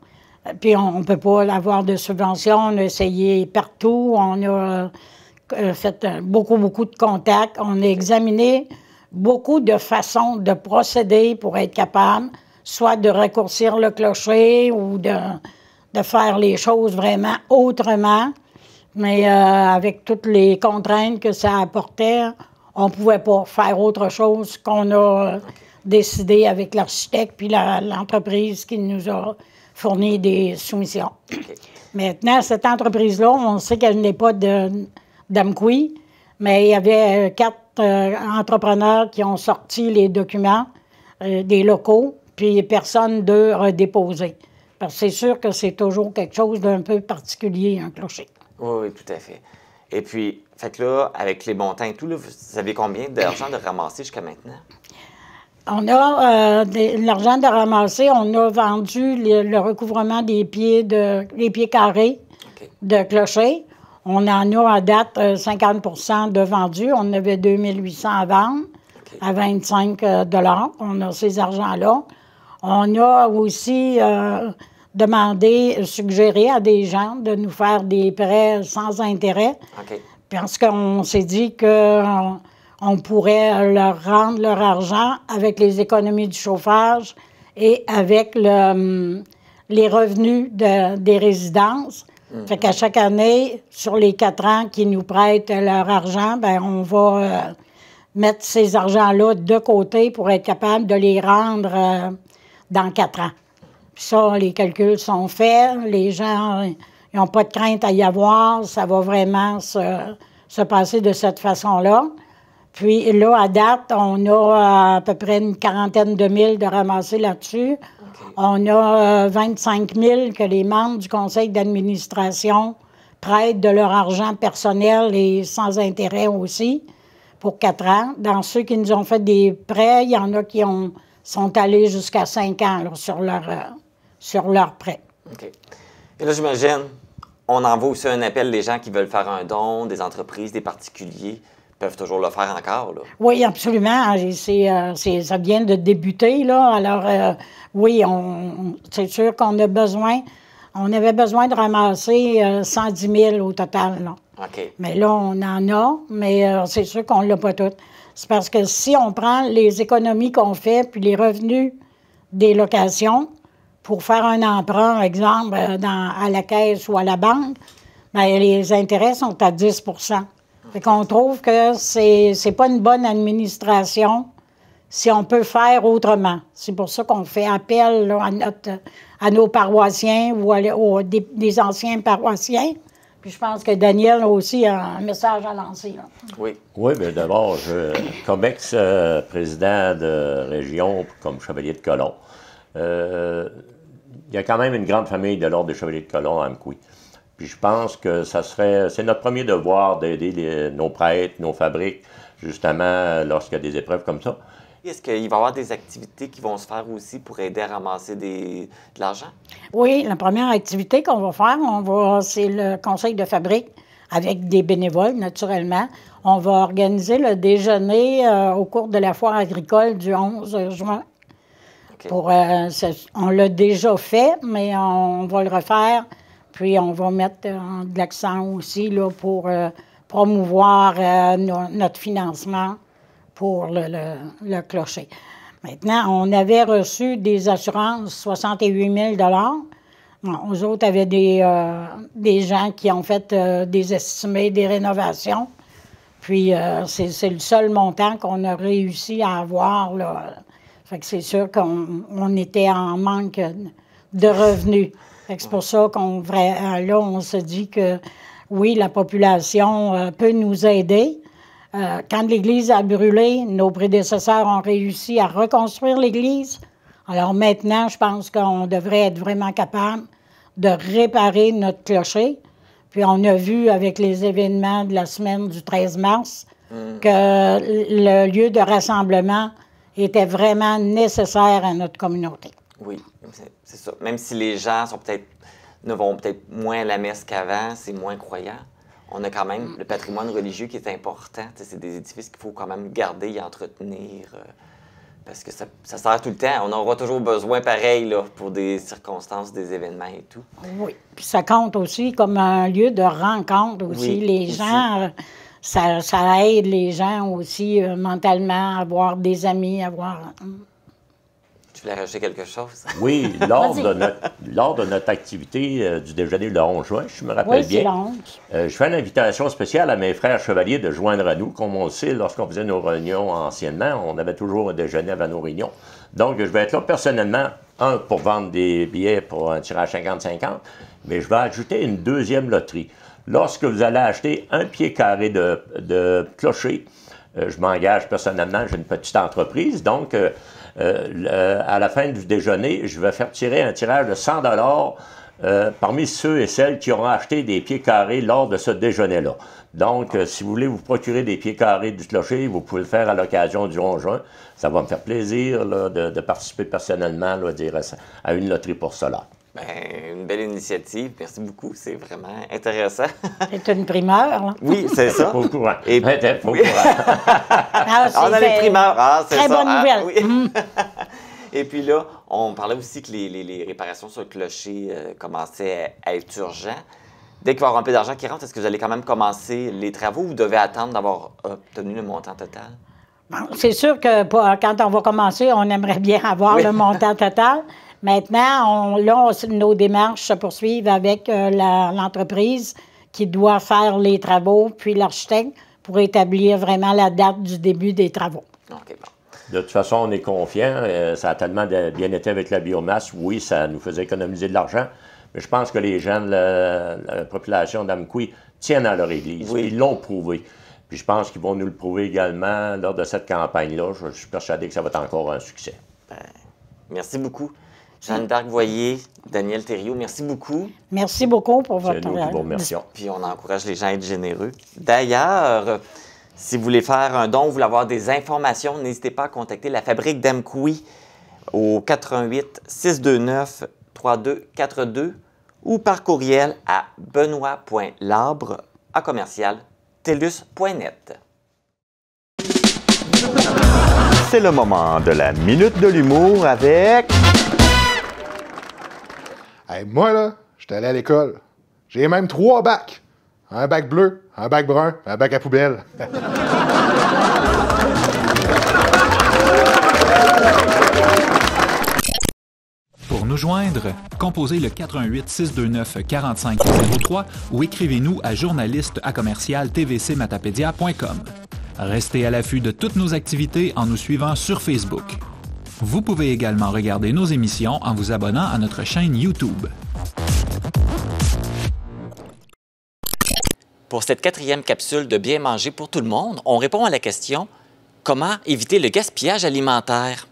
Puis on ne peut pas avoir de subvention. On a essayé partout. On a fait beaucoup de contacts. On a examiné beaucoup de façons de procéder pour être capable, soit de raccourcir le clocher ou de faire les choses vraiment autrement. Mais avec toutes les contraintes que ça apportait, on ne pouvait pas faire autre chose qu'on a décidé avec l'architecte puis l'entreprise qui nous a fourni des soumissions. OK. Maintenant, cette entreprise-là, on sait qu'elle n'est pas d'Amqui, mais il y avait 4 entrepreneurs qui ont sorti les documents des locaux, puis personne d'eux a déposé. Parce que c'est sûr que c'est toujours quelque chose d'un peu particulier, un clocher. Oui, tout à fait. Et puis, fait que là, avec les montants et tout, là, vous savez combien d'argent de ramasser jusqu'à maintenant? On a l'argent de ramasser, on a vendu le recouvrement des pieds carrés de clocher. On en a à date 50 de vendus. On en avait 2800 à vendre à 25 $. On a ces argents-là. On a aussi suggéré à des gens de nous faire des prêts sans intérêt. Parce qu'on s'est dit qu'on pourrait leur rendre leur argent avec les économies du chauffage et avec les revenus des résidences. Fait qu'à chaque année, sur les 4 ans qu'ils nous prêtent leur argent, bien, on va mettre ces argents-là de côté pour être capable de les rendre dans 4 ans. Puis ça, les calculs sont faits. Les gens, ils n'ont pas de crainte à y avoir. Ça va vraiment se passer de cette façon-là. Puis là, à date, on a à peu près une quarantaine de mille de ramasser là-dessus. On a 25 000 que les membres du conseil d'administration prêtent de leur argent personnel et sans intérêt aussi pour 4 ans. Dans ceux qui nous ont fait des prêts, il y en a qui sont allés jusqu'à 5 ans là, sur leur prêt. OK. Et là, j'imagine, on envoie aussi un appel des gens qui veulent faire un don, des entreprises, des particuliers peuvent toujours le faire encore, là. Oui, absolument. Ça vient de débuter, là. Alors, oui, c'est sûr qu'on a besoin. On avait besoin de ramasser 110 000 au total, là. OK. Mais là, on en a, mais c'est sûr qu'on ne l'a pas tout. C'est parce que si on prend les économies qu'on fait, puis les revenus des locations, pour faire un emprunt, exemple, à la caisse ou à la banque, bien, les intérêts sont à 10 Fait qu'on trouve que c'est pas une bonne administration si on peut faire autrement. C'est pour ça qu'on fait appel là, à nos paroissiens ou des anciens paroissiens. Puis je pense que Daniel a aussi un message à lancer. Là. Oui. Oui, bien d'abord, comme ex-président de région, comme chevalier de colon, il y a quand même une grande famille de l'Ordre des Chevaliers de colon à Amqui. Puis je pense que c'est notre premier devoir d'aider nos prêtres, nos fabriques, justement, lorsqu'il y a des épreuves comme ça. Est-ce qu'il va y avoir des activités qui vont se faire aussi pour aider à ramasser de l'argent? Oui, la première activité qu'on va faire, c'est le conseil de fabrique avec des bénévoles, naturellement. On va organiser le déjeuner au cours de la foire agricole du 11 juin. Okay. On l'a déjà fait, mais on va le refaire. Puis on va mettre de l'accent aussi là, pour promouvoir notre financement pour le clocher. Maintenant, on avait reçu des assurances 68 000 Eux autres avaient des gens qui ont fait des estimés, des rénovations. Puis c'est le seul montant qu'on a réussi à avoir. Là. Fait que c'est sûr qu'on était en manque de revenus. C'est pour ça on se dit que oui, la population peut nous aider. Quand l'église a brûlé, nos prédécesseurs ont réussi à reconstruire l'église. Alors maintenant, je pense qu'on devrait être vraiment capable de réparer notre clocher. Puis on a vu avec les événements de la semaine du 13 mars que le lieu de rassemblement était vraiment nécessaire à notre communauté. Oui, c'est ça. Même si les gens ne vont peut-être moins à la messe qu'avant, c'est moins croyant, on a quand même le patrimoine religieux qui est important. C'est des édifices qu'il faut quand même garder et entretenir parce que ça sert tout le temps. On aura toujours besoin pareil là, pour des circonstances, des événements et tout. Oui. Puis ça compte aussi comme un lieu de rencontre aussi. Oui, les gens, ça aide les gens aussi mentalement à avoir des amis, à avoir... Je voulais rajouter quelque chose? Oui, lors de notre activité du déjeuner le 11 juin, je me rappelle bien, je fais une invitation spéciale à mes frères chevaliers de joindre à nous. Comme on le sait, lorsqu'on faisait nos réunions anciennement, on avait toujours un déjeuner avant nos réunions. Donc, je vais être là personnellement, pour vendre des billets pour un tirage 50-50, mais je vais ajouter une deuxième loterie. Lorsque vous allez acheter un pied carré de clocher, je m'engage personnellement, j'ai une petite entreprise, donc à la fin du déjeuner, je vais faire tirer un tirage de 100 parmi ceux et celles qui auront acheté des pieds carrés lors de ce déjeuner-là. Donc, si vous voulez vous procurer des pieds carrés du clocher, vous pouvez le faire à l'occasion du 11 juin. Ça va me faire plaisir là, de participer personnellement là, à une loterie pour cela. Bien, une belle initiative. Merci beaucoup. C'est vraiment intéressant. C'est une primeur, là. Oui, c'est ça. Pas au courant. Et pas au courant. On a les primeurs. Ah, c'est très ça. bonne nouvelle. Oui. Et puis là, on parlait aussi que les réparations sur le clocher commençaient à être urgentes. Dès qu'il va y avoir un peu d'argent qui rentre, est-ce que vous allez quand même commencer les travaux ou vous devez attendre d'avoir obtenu le montant total? Bon, c'est sûr que quand on va commencer, on aimerait bien avoir le montant total. Maintenant, nos démarches se poursuivent avec l'entreprise qui doit faire les travaux, puis l'architecte, pour établir vraiment la date du début des travaux. OK, bon. De toute façon, on est confiant. Ça a tellement bien été avec la biomasse. Oui, ça nous faisait économiser de l'argent. Mais je pense que les gens de la population d'Amqui tiennent à leur église. Oui. Ils l'ont prouvé. Puis je pense qu'ils vont nous le prouver également lors de cette campagne-là. Je suis persuadé que ça va être encore un succès. Ben, merci beaucoup. Jeanne d'Arc-Voyer, Daniel Thériault, merci beaucoup. Merci beaucoup pour votre... C'est nous qui vous remercions. Puis on encourage les gens à être généreux. D'ailleurs, si vous voulez faire un don, vous voulez avoir des informations, n'hésitez pas à contacter la Fabrique d'Amqui au 88 629 3242 ou par courriel à benoît.labre@telus.net. C'est le moment de la Minute de l'humour avec... Hey, moi, là, j'étais allé à l'école. J'ai même 3 bacs. Un bac bleu, un bac brun, un bac à poubelle. Pour nous joindre, composez le 88 629 4503 ou écrivez-nous à journaliste@tvcmatapedia.com. Restez à l'affût de toutes nos activités en nous suivant sur Facebook. Vous pouvez également regarder nos émissions en vous abonnant à notre chaîne YouTube. Pour cette 4e capsule de Bien manger pour tout le monde, on répond à la question « Comment éviter le gaspillage alimentaire? »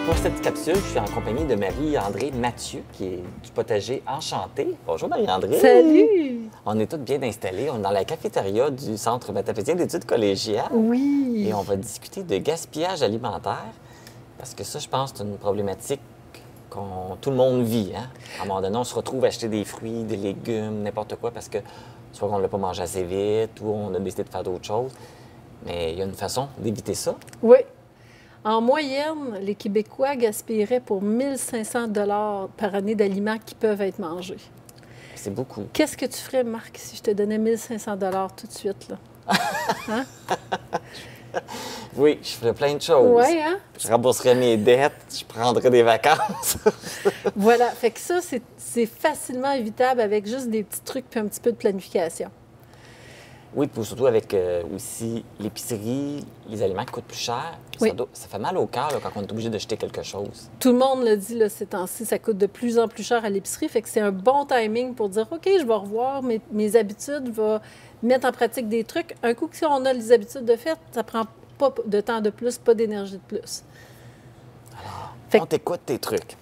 Pour cette capsule, je suis en compagnie de Marie-André Mathieu, qui est du potager Enchanté. Bonjour Marie-André. Salut! On est toutes bien installées. On est dans la cafétéria du Centre matapédien d'études collégiales. Oui. Et on va discuter de gaspillage alimentaire, parce que ça, je pense, c'est une problématique que tout le monde vit. Hein? À un moment donné, on se retrouve à acheter des fruits, des légumes, n'importe quoi, parce que soit qu'on ne l'a pas mangé assez vite ou on a décidé de faire d'autres choses. Mais il y a une façon d'éviter ça. Oui. En moyenne, les Québécois gaspilleraient pour 1 500 $ par année d'aliments qui peuvent être mangés. C'est beaucoup. Qu'est-ce que tu ferais, Marc, si je te donnais 1 500 $ tout de suite, là? Hein? Oui, je ferais plein de choses. Oui, hein? Je rembourserais mes dettes, je prendrais des vacances. Voilà. Fait que ça, c'est facilement évitable avec juste des petits trucs puis un petit peu de planification. Oui, puis surtout avec aussi l'épicerie, les aliments qui coûtent plus cher. Oui. Ça fait mal au cœur là, quand on est obligé de jeter quelque chose. Tout le monde le dit là, ces temps-ci, ça coûte de plus en plus cher à l'épicerie. Fait que c'est un bon timing pour dire OK, je vais revoir mes habitudes, je vais mettre en pratique des trucs. Un coup, si on a les habitudes de fait, ça prend pas de temps de plus, pas d'énergie de plus. Alors, fait on t'écoute tes trucs.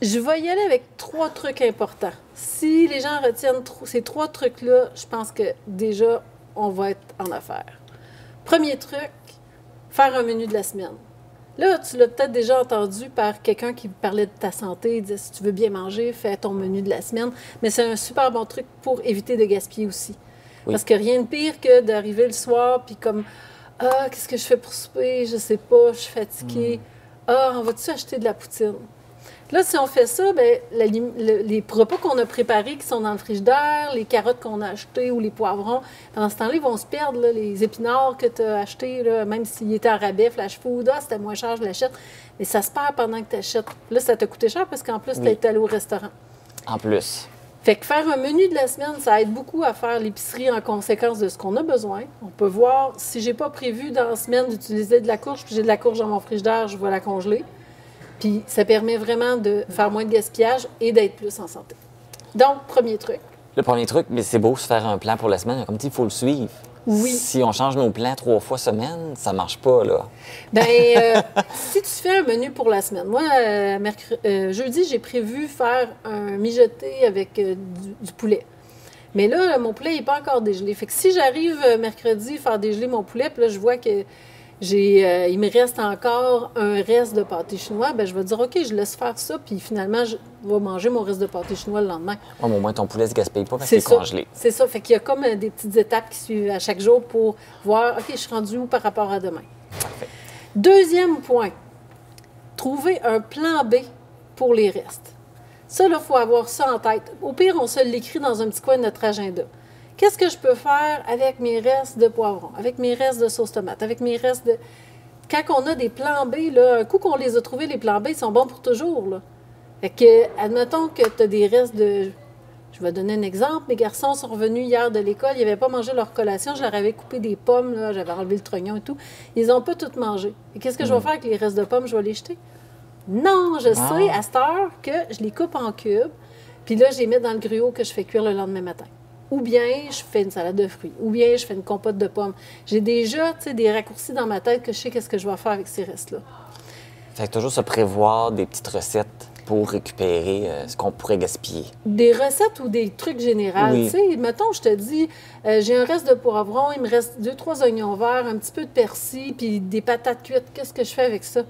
Je vais y aller avec 3 trucs importants. Si les gens retiennent ces 3 trucs-là, je pense que déjà, on va être en affaires. Premier truc, faire un menu de la semaine. Là, tu l'as peut-être déjà entendu par quelqu'un qui parlait de ta santé, il disait si tu veux bien manger, fais ton menu de la semaine. Mais c'est un super bon truc pour éviter de gaspiller aussi. Oui. Parce que rien de pire que d'arriver le soir puis comme ah, qu'est-ce que je fais pour souper? Je sais pas, je suis fatiguée. Ah, on va-tu acheter de la poutine? Là, si on fait ça, bien, les repas qu'on a préparés qui sont dans le frigidaire, les carottes qu'on a achetées ou les poivrons, pendant ce temps-là, ils vont se perdre. Là, les épinards que tu as achetés, là, même s'ils étaient en rabais, flash food, c'était moins cher, je l'achète. Mais ça se perd pendant que tu achètes. Là, ça t'a coûté cher parce qu'en plus, tu es allé au restaurant. En plus. Fait que faire un menu de la semaine, ça aide beaucoup à faire l'épicerie en conséquence de ce qu'on a besoin. On peut voir, si j'ai pas prévu dans la semaine d'utiliser de la courge, puis j'ai de la courge dans mon frigidaire, je vais la congeler. Puis ça permet vraiment de faire moins de gaspillage et d'être plus en santé. Donc, premier truc. Le premier truc, mais c'est beau se faire un plan pour la semaine. Comme tu dis, il faut le suivre. Oui. Si on change nos plans 3 fois semaine, ça marche pas, là. Bien, si tu fais un menu pour la semaine, moi, jeudi, j'ai prévu faire un mijoté avec du poulet. Mais là, mon poulet n'est pas encore dégelé. Fait que si j'arrive mercredi faire dégeler mon poulet, puis là, je vois que il me reste encore un reste de pâté chinois, bien, je vais dire, OK, je laisse faire ça, puis finalement, je vais manger mon reste de pâté chinois le lendemain. Ouais, mais au moins, ton poulet ne se gaspille pas parce qu'il est congelé. C'est ça. Fait qu'il y a comme des petites étapes qui suivent à chaque jour pour voir, OK, je suis rendu où par rapport à demain. Parfait. Deuxième point, trouver un plan B pour les restes. Ça, il faut avoir ça en tête. Au pire, on se l'écrit dans un petit coin de notre agenda. Qu'est-ce que je peux faire avec mes restes de poivrons, avec mes restes de sauce tomate, avec mes restes de... Quand on a des plans B, là, un coup qu'on les a trouvés, les plans B, ils sont bons pour toujours. Là. Fait que, admettons que tu as des restes de... Je vais donner un exemple. Mes garçons sont revenus hier de l'école, ils n'avaient pas mangé leur collation, je leur avais coupé des pommes, là, j'avais enlevé le trognon et tout. Ils n'ont pas tout mangé. Et qu'est-ce que je vais faire avec les restes de pommes? Je vais les jeter? Non, je sais à cette heure que je les coupe en cubes, puis là, je les mets dans le gruau que je fais cuire le lendemain matin. Ou bien je fais une salade de fruits, ou bien je fais une compote de pommes. J'ai déjà des raccourcis dans ma tête que je sais qu'est-ce que je vais faire avec ces restes-là. Fait que toujours se prévoir des petites recettes pour récupérer ce qu'on pourrait gaspiller. Des recettes ou des trucs généraux. Oui. Tu sais, mettons, je te dis, j'ai un reste de poivron, il me reste 2-3 oignons verts, un petit peu de persil, puis des patates cuites. Qu'est-ce que je fais avec ça?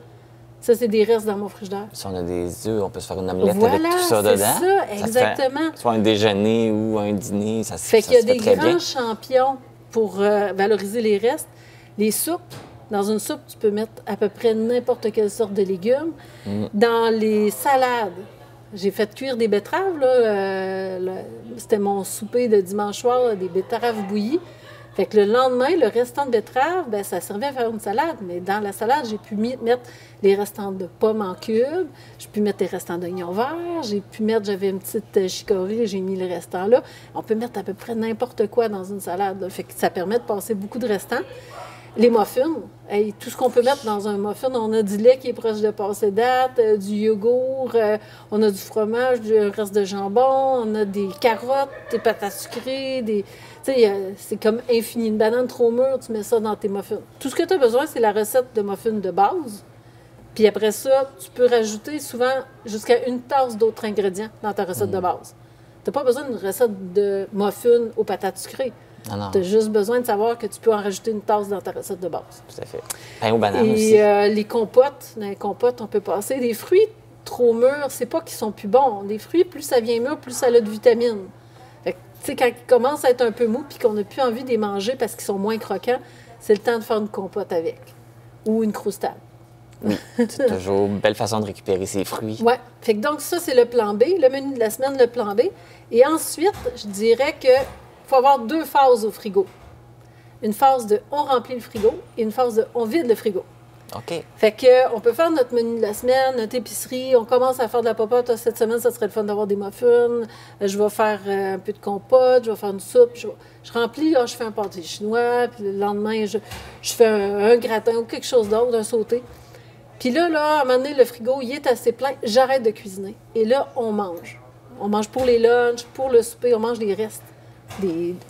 Ça, c'est des restes dans mon frigidaire. Si on a des œufs, on peut se faire une omelette voilà, avec tout ça dedans. C'est ça, exactement. Soit un déjeuner ou un dîner, ça se fait qu'il y a des très grands bien. champions pour valoriser les restes. Les soupes. Dans une soupe, tu peux mettre à peu près n'importe quelle sorte de légumes. Dans les salades, j'ai fait cuire des betteraves. C'était mon souper de dimanche soir, là, des betteraves bouillies. Fait que le lendemain, le restant de betterave, bien, ça servait à faire une salade. Mais dans la salade, j'ai pu mettre les restants de pommes en cubes. J'ai pu mettre les restants d'oignons verts. J'ai pu mettre, j'avais une petite chicorée, j'ai mis le restant là. On peut mettre à peu près n'importe quoi dans une salade. Là. Fait que ça permet de passer beaucoup de restants. Les muffins, tout ce qu'on peut mettre dans un muffin, on a du lait qui est proche de passer date, du yogourt, on a du fromage, un reste de jambon, on a des carottes, des patates sucrées, c'est comme infini. Une banane trop mûre, tu mets ça dans tes muffins. Tout ce que tu as besoin, c'est la recette de muffins de base. Puis après ça, tu peux rajouter souvent jusqu'à une tasse d'autres ingrédients dans ta recette de base. Tu n'as pas besoin d'une recette de muffins aux patates sucrées. Tu as juste besoin de savoir que tu peux en rajouter une tasse dans ta recette de base. Tout à fait. Pain aux bananes aussi. Et les compotes, dans les compotes, on peut passer. Des fruits trop mûrs, c'est pas qu'ils sont plus bons. Les fruits, plus ça vient mûr, plus ça a de vitamines. Fait que, tu sais, quand ils commencent à être un peu mous puis qu'on n'a plus envie de les manger parce qu'ils sont moins croquants, c'est le temps de faire une compote avec. Ou une croustade. Oui, c'est toujours une belle façon de récupérer ses fruits. Oui. Fait que donc, ça, c'est le plan B. Le menu de la semaine, le plan B. Et ensuite, je dirais que il faut avoir 2 phases au frigo. Une phase de on remplit le frigo et une phase de on vide le frigo. OK. Fait que on peut faire notre menu de la semaine, notre épicerie. On commence à faire de la popote. Cette semaine, ça serait le fun d'avoir des muffins. Je vais faire un peu de compote. Je vais faire une soupe. Je remplis, je fais un pâté chinois. Puis le lendemain, je fais un gratin ou quelque chose d'autre, un sauté. Puis là, à un moment donné, le frigo, il est assez plein. J'arrête de cuisiner. Et là, on mange. On mange pour les lunchs, pour le souper. On mange des restes.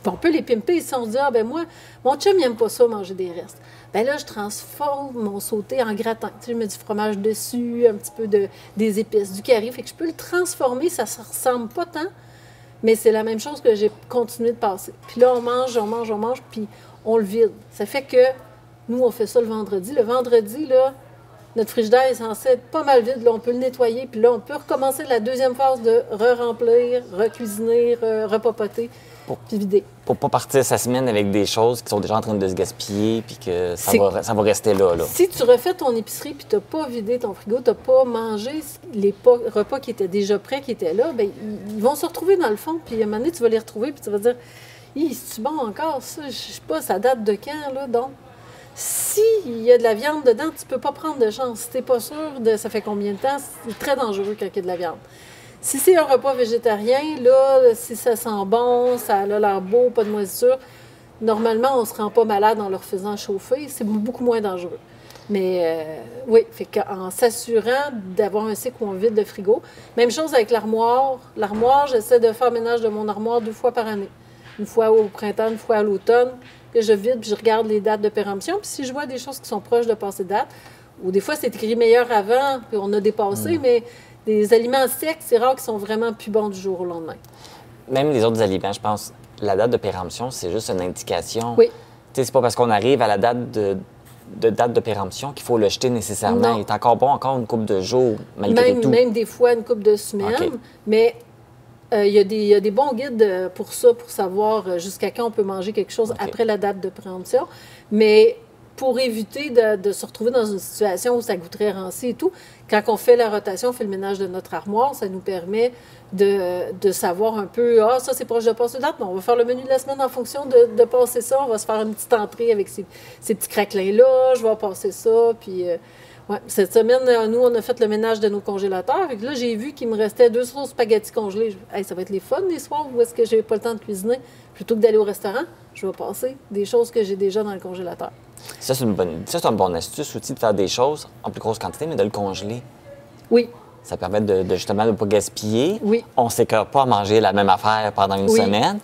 On peut les pimper si on se dit, moi, mon chum, il n'aime pas ça, manger des restes. Bien là, je transforme mon sauté en gratin. Tu sais, je mets du fromage dessus, un petit peu des épices, du curry. Fait que je peux le transformer, ça ne ressemble pas tant, mais c'est la même chose que j'ai continué de passer. Puis là, on mange, puis on le vide. Ça fait que nous, on fait ça le vendredi. Le vendredi, là, notre frigidaire est censé être pas mal vide. Là, on peut le nettoyer, puis là, on peut recommencer la deuxième phase de re-remplir, recuisiner, repopoter. puis vider. Pour pas partir sa semaine avec des choses qui sont déjà en train de se gaspiller puis que ça va rester là. Si tu refais ton épicerie puis tu n'as pas vidé ton frigo, tu n'as pas mangé les repas qui étaient déjà prêts, qui étaient là, bien, ils vont se retrouver dans le fond. Puis à un moment donné, tu vas les retrouver puis tu vas dire « c'est-tu bon encore ça? Je sais pas, ça date de quand, là? » Donc, s'il y a de la viande dedans, tu peux pas prendre de chance. Si tu n'es pas sûr de ça fait combien de temps, c'est très dangereux quand il y a de la viande. Si c'est un repas végétarien, là, si ça sent bon, ça a l'air beau, pas de moisissure, normalement, on ne se rend pas malade en leur faisant chauffer. C'est beaucoup moins dangereux. Mais oui, fait qu'en s'assurant d'avoir un cycle où on vide le frigo. Même chose avec l'armoire. L'armoire, j'essaie de faire ménage de mon armoire 2 fois par année. Une fois au printemps, une fois à l'automne, que je vide, puis je regarde les dates de péremption. Puis si je vois des choses qui sont proches de passer date, ou des fois, c'est écrit meilleur avant, puis on a dépassé, mais... Des aliments secs, c'est rare qu'ils sont vraiment plus bons du jour au lendemain. Même les autres aliments, je pense, la date de péremption, c'est juste une indication. Oui. Tu sais, c'est pas parce qu'on arrive à la date de péremption qu'il faut le jeter nécessairement. Non. Il est encore bon encore une couple de jours, malgré tout. Même des fois une couple de semaines. Okay. Mais il y a des bons guides pour ça, pour savoir jusqu'à quand on peut manger quelque chose après la date de péremption. Mais pour éviter de se retrouver dans une situation où ça goûterait ranci et tout, quand on fait la rotation, on fait le ménage de notre armoire, ça nous permet de savoir un peu, ça c'est proche de passer date, mais on va faire le menu de la semaine en fonction de passer ça, on va se faire une petite entrée avec ces petits craquelins-là, je vais passer ça, puis... cette semaine, nous, on a fait le ménage de nos congélateurs. Et là, j'ai vu qu'il me restait 2 sauces spaghettis congelés. Ça va être les fun les soirs où est-ce que j'ai pas le temps de cuisiner. Plutôt que d'aller au restaurant, je vais passer des choses que j'ai déjà dans le congélateur. Ça, c'est une bonne astuce aussi de faire des choses en plus grosse quantité, mais de le congeler. Oui. Ça permet justement de ne pas gaspiller. Oui. On ne s'écœure pas à manger la même affaire pendant une semaine.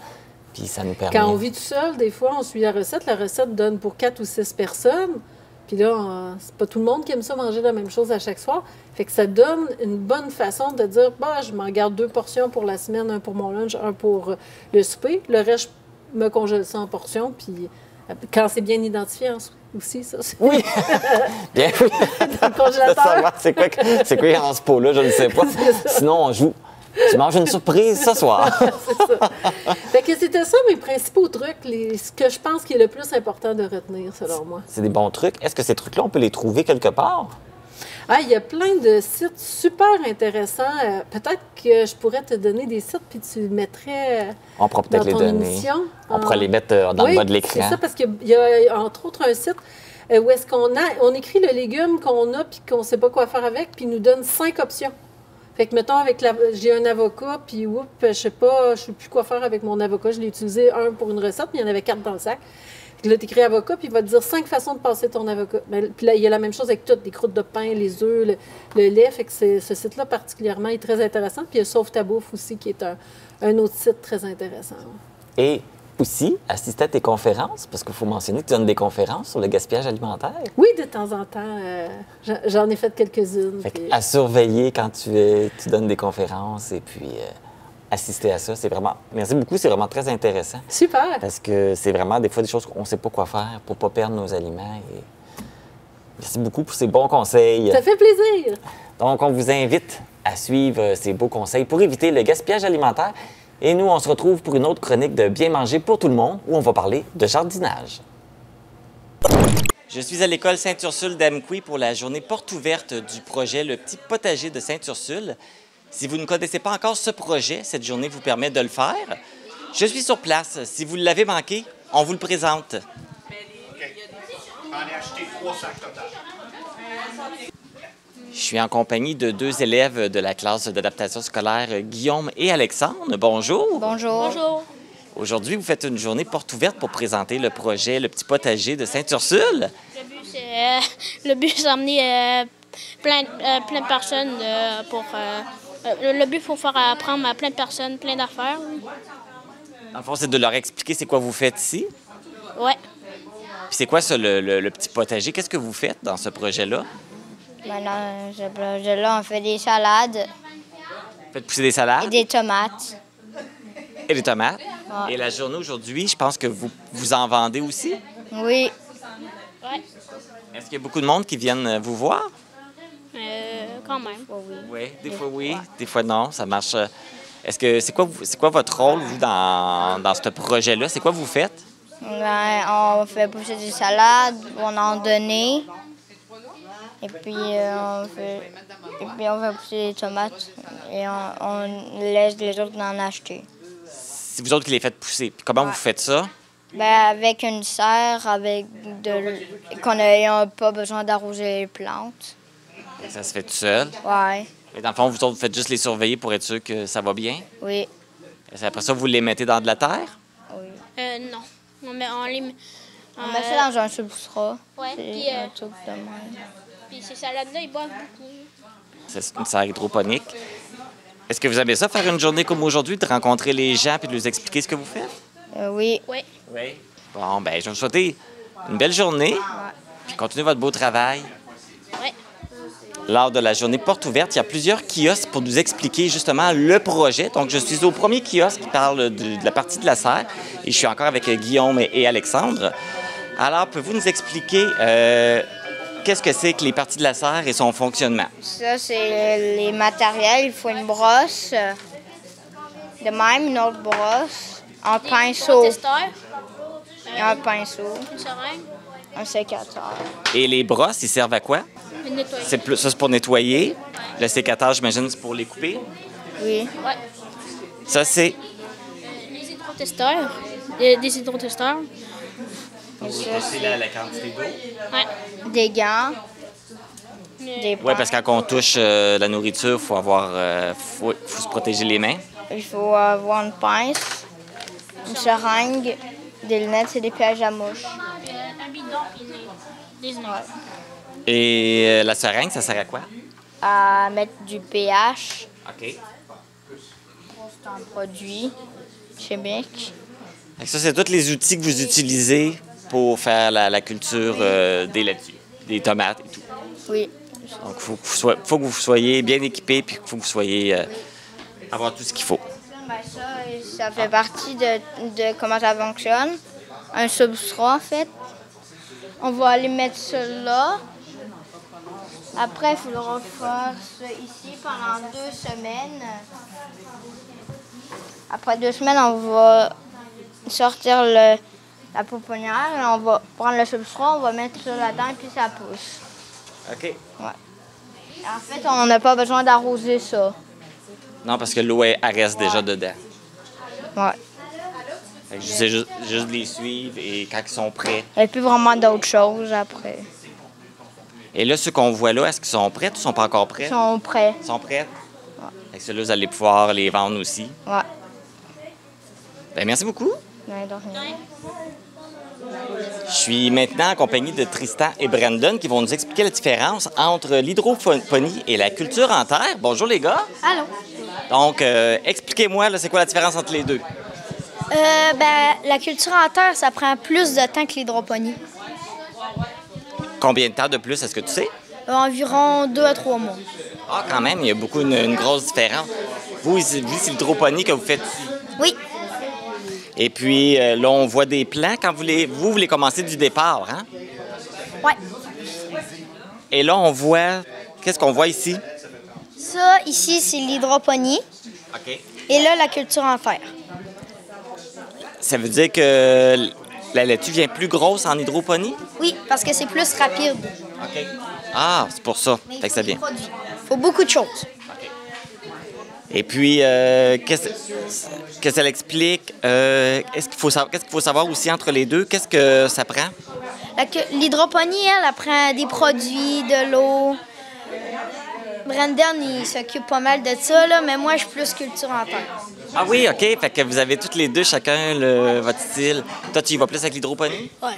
Puis ça nous permet... Quand on vit tout seul, des fois, on suit la recette. La recette donne pour 4 ou 6 personnes. Puis là, c'est pas tout le monde qui aime ça manger la même chose à chaque soir. Fait que ça donne une bonne façon de dire, je m'en garde 2 portions pour la semaine, un pour mon lunch, un pour le souper. Le reste, je me congèle ça en portions. Puis quand c'est bien identifié aussi, ça. Oui! Bien oui! Dans le congélateur. C'est quoi en ce pot-là, je ne sais pas. Sinon, on joue. Tu manges une surprise ce soir. C'est ça. Fait que c'était ça mes principaux trucs, ce que je pense qui est le plus important de retenir, selon moi. C'est des bons trucs. Est-ce que ces trucs-là, on peut les trouver quelque part? Il y a plein de sites super intéressants. Peut-être que je pourrais te donner des sites puis tu mettrais on pourra peut-être dans ton émission. On pourra les mettre dans le bas de l'écran. C'est ça, parce qu'il y a entre autres un site où est-ce on écrit le légume qu'on a puis qu'on ne sait pas quoi faire avec, puis il nous donne 5 options. Fait que, mettons, j'ai un avocat, puis je sais plus quoi faire avec mon avocat. Je l'ai utilisé un pour une recette, mais il y en avait 4 dans le sac. Puis là, tu écris avocat, puis il va te dire 5 façons de passer ton avocat. Puis là, il y a la même chose avec toutes, des croûtes de pain, les œufs, le lait. Fait que ce site-là, particulièrement, est très intéressant. Puis il y a Sauve ta bouffe aussi, qui est un autre site très intéressant. Et aussi, assister à tes conférences, parce qu'il faut mentionner que tu donnes des conférences sur le gaspillage alimentaire. Oui, de temps en temps. J'en ai fait quelques-unes. À surveiller quand tu donnes des conférences et puis assister à ça, c'est vraiment... Merci beaucoup, c'est vraiment très intéressant. Super! Parce que c'est vraiment des fois des choses qu'on ne sait pas quoi faire pour ne pas perdre nos aliments. Et... Merci beaucoup pour ces bons conseils. Ça fait plaisir! Donc, on vous invite à suivre ces beaux conseils pour éviter le gaspillage alimentaire. Et nous, on se retrouve pour une autre chronique de Bien manger pour tout le monde, où on va parler de jardinage. Je suis à l'école Sainte-Ursule d'Amqui pour la journée porte ouverte du projet Le Petit Potager de Sainte-Ursule. Si vous ne connaissez pas encore ce projet, cette journée vous permet de le faire. Je suis sur place. Si vous l'avez manqué, on vous le présente. OK. J'en ai acheté 3 sacs total. Je suis en compagnie de 2 élèves de la classe d'adaptation scolaire, Guillaume et Alexandre. Bonjour. Bonjour. Bonjour. Aujourd'hui, vous faites une journée porte ouverte pour présenter le projet Le Petit Potager de Sainte-Ursule. Le but, c'est d'emmener plein de personnes pour... le but, il faut faire apprendre à plein de personnes, plein d'affaires. En fond, c'est de leur expliquer c'est quoi vous faites ici? Oui. Puis c'est quoi ça, le Petit Potager? Qu'est-ce que vous faites dans ce projet-là? Dans ce projet-là, on fait des salades. Faites pousser des salades? Et des tomates. Et des tomates? Ouais. Et la journée aujourd'hui, je pense que vous en vendez aussi? Oui. Ouais. Est-ce qu'il y a beaucoup de monde qui viennent vous voir? Quand même. Oui. Oui, des fois oui, des fois non, ça marche. C'est quoi votre rôle, vous, dans ce projet-là? C'est quoi vous faites? Ben, on fait pousser des salades, on en donne. Et puis, on fait pousser des tomates et on laisse les autres en acheter. C'est vous autres qui les faites pousser. Puis comment vous faites ça? Ben, avec une serre, qu'on n'a pas besoin d'arroser les plantes. Ça se fait tout seul? Ouais. Et dans le fond, vous autres, vous faites juste les surveiller pour être sûr que ça va bien? Oui. Et après ça, vous les mettez dans de la terre? Oui. Non. On met ça dans un substrat. Ouais, puis un truc de même. Puis ces salades-là, ils boivent beaucoup. C'est une serre hydroponique. Est-ce que vous aimez ça, faire une journée comme aujourd'hui, de rencontrer les gens et de leur expliquer ce que vous faites? Oui. Oui. Oui. Bon, ben, je vais vous souhaiter une belle journée. Puis continuez votre beau travail. Oui. Lors de la journée porte ouverte, il y a plusieurs kiosques pour nous expliquer justement le projet. Donc, je suis au premier kiosque qui parle de la partie de la serre et je suis encore avec Guillaume et Alexandre. Alors, pouvez-vous nous expliquer qu'est-ce que c'est que les parties de la serre et son fonctionnement? Ça, c'est les matériels. Il faut une brosse, de même, une autre brosse, un pinceau. Et un pinceau. Une seringue. Un sécateur. Et les brosses, ils servent à quoi? Ça, c'est pour nettoyer. Le sécateur, j'imagine, c'est pour les couper. Oui. Ouais. Ça, c'est... Les hydrotesteurs. Des hydrotesteurs. Pour tester la quantité d'eau. Ouais. Des gants. Des Oui, parce que quand on touche la nourriture, il faut se protéger les mains. Il faut avoir une pince, une seringue, des lunettes et des pièges à mouches. Un bidon et des noix. Et la seringue, ça sert à quoi? À mettre du pH. OK. C'est un produit chimique. Ça, c'est tous les outils que vous utilisez pour faire la culture des laitues, des tomates et tout. Oui. Donc, il faut que vous soyez bien équipés puis il faut que vous soyez avoir tout ce qu'il faut. Ben ça fait partie de comment ça fonctionne. Un substrat, en fait. On va aller mettre ça là. Après, il faudra faire ça ici pendant 2 semaines. Après 2 semaines, on va sortir la pouponnière. On va prendre le substrat, on va mettre ça là-dedans et puis ça pousse. OK. Ouais. En fait, on n'a pas besoin d'arroser ça. Non, parce que l'eau, elle reste déjà dedans. Ouais. C'est juste de les suivre et quand ils sont prêts. Il n'y a plus vraiment d'autres choses après. Et là, ceux qu'on voit là, est-ce qu'ils sont prêts ou sont pas encore prêts? Ils sont prêts. Ils sont prêts? Ouais. Fait que ceux-là, vous allez pouvoir les vendre aussi. Ouais. Bien, merci beaucoup. Ouais, de rien. Je suis maintenant en compagnie de Tristan et Brandon qui vont nous expliquer la différence entre l'hydroponie et la culture en terre. Bonjour les gars. Allô. Donc, expliquez-moi, là, c'est quoi la différence entre les deux? La culture en terre, ça prend plus de temps que l'hydroponie. Combien de temps de plus, est-ce que tu sais? Environ 2 à 3 mois. Ah, quand même, il y a beaucoup une grosse différence. Vous, c'est l'hydroponie que vous faites ici? Oui. Et puis, là, on voit des plants. Quand vous les commencez du départ, hein? Oui. Et là, on voit... Qu'est-ce qu'on voit ici? Ça, ici, c'est l'hydroponie. OK. Et là, la culture en terre. Ça veut dire que la laitue vient plus grosse en hydroponie? Oui, parce que c'est plus rapide. OK. Ah, c'est pour ça. Fait que ça vient. Il faut beaucoup de choses. Et puis, qu'est-ce que ça l'explique? Qu'est-ce qu'il faut savoir aussi entre les deux? Qu'est-ce que ça prend? L'hydroponie, elle prend des produits, de l'eau. Brandon, il s'occupe pas mal de ça, là, mais moi, je suis plus culture en terre. Ah oui, OK. Fait que vous avez toutes les deux chacun votre style. Toi, tu y vas plus avec l'hydroponie? Oui.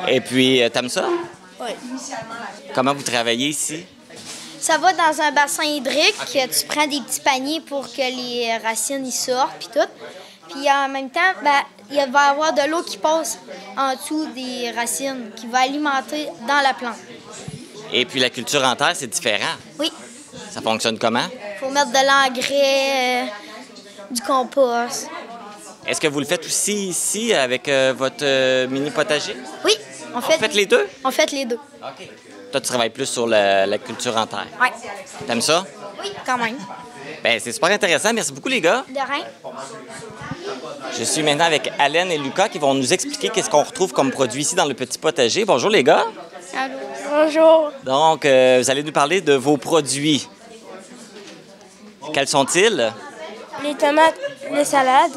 Et puis, t'aimes ça? Oui. Comment vous travaillez ici? Ça va dans un bassin hydrique. Okay. Tu prends des petits paniers pour que les racines y sortent, puis tout. Puis en même temps, il va y avoir de l'eau qui passe en dessous des racines, qui va alimenter dans la plante. Et puis la culture en terre, c'est différent? Oui. Ça fonctionne comment? Il faut mettre de l'engrais, du compost. Est-ce que vous le faites aussi ici avec votre mini potager? Oui. On fait les deux? On fait les deux. OK. Toi, tu travailles plus sur la culture en terre. Oui. T'aimes ça? Oui, quand même. Bien, c'est super intéressant. Merci beaucoup, les gars. De rien. Je suis maintenant avec Allen et Lucas qui vont nous expliquer qu'est-ce qu'on retrouve comme produit ici dans le petit potager. Bonjour, les gars. Allô. Bonjour. Donc, vous allez nous parler de vos produits. Quels sont-ils? Les tomates, les salades.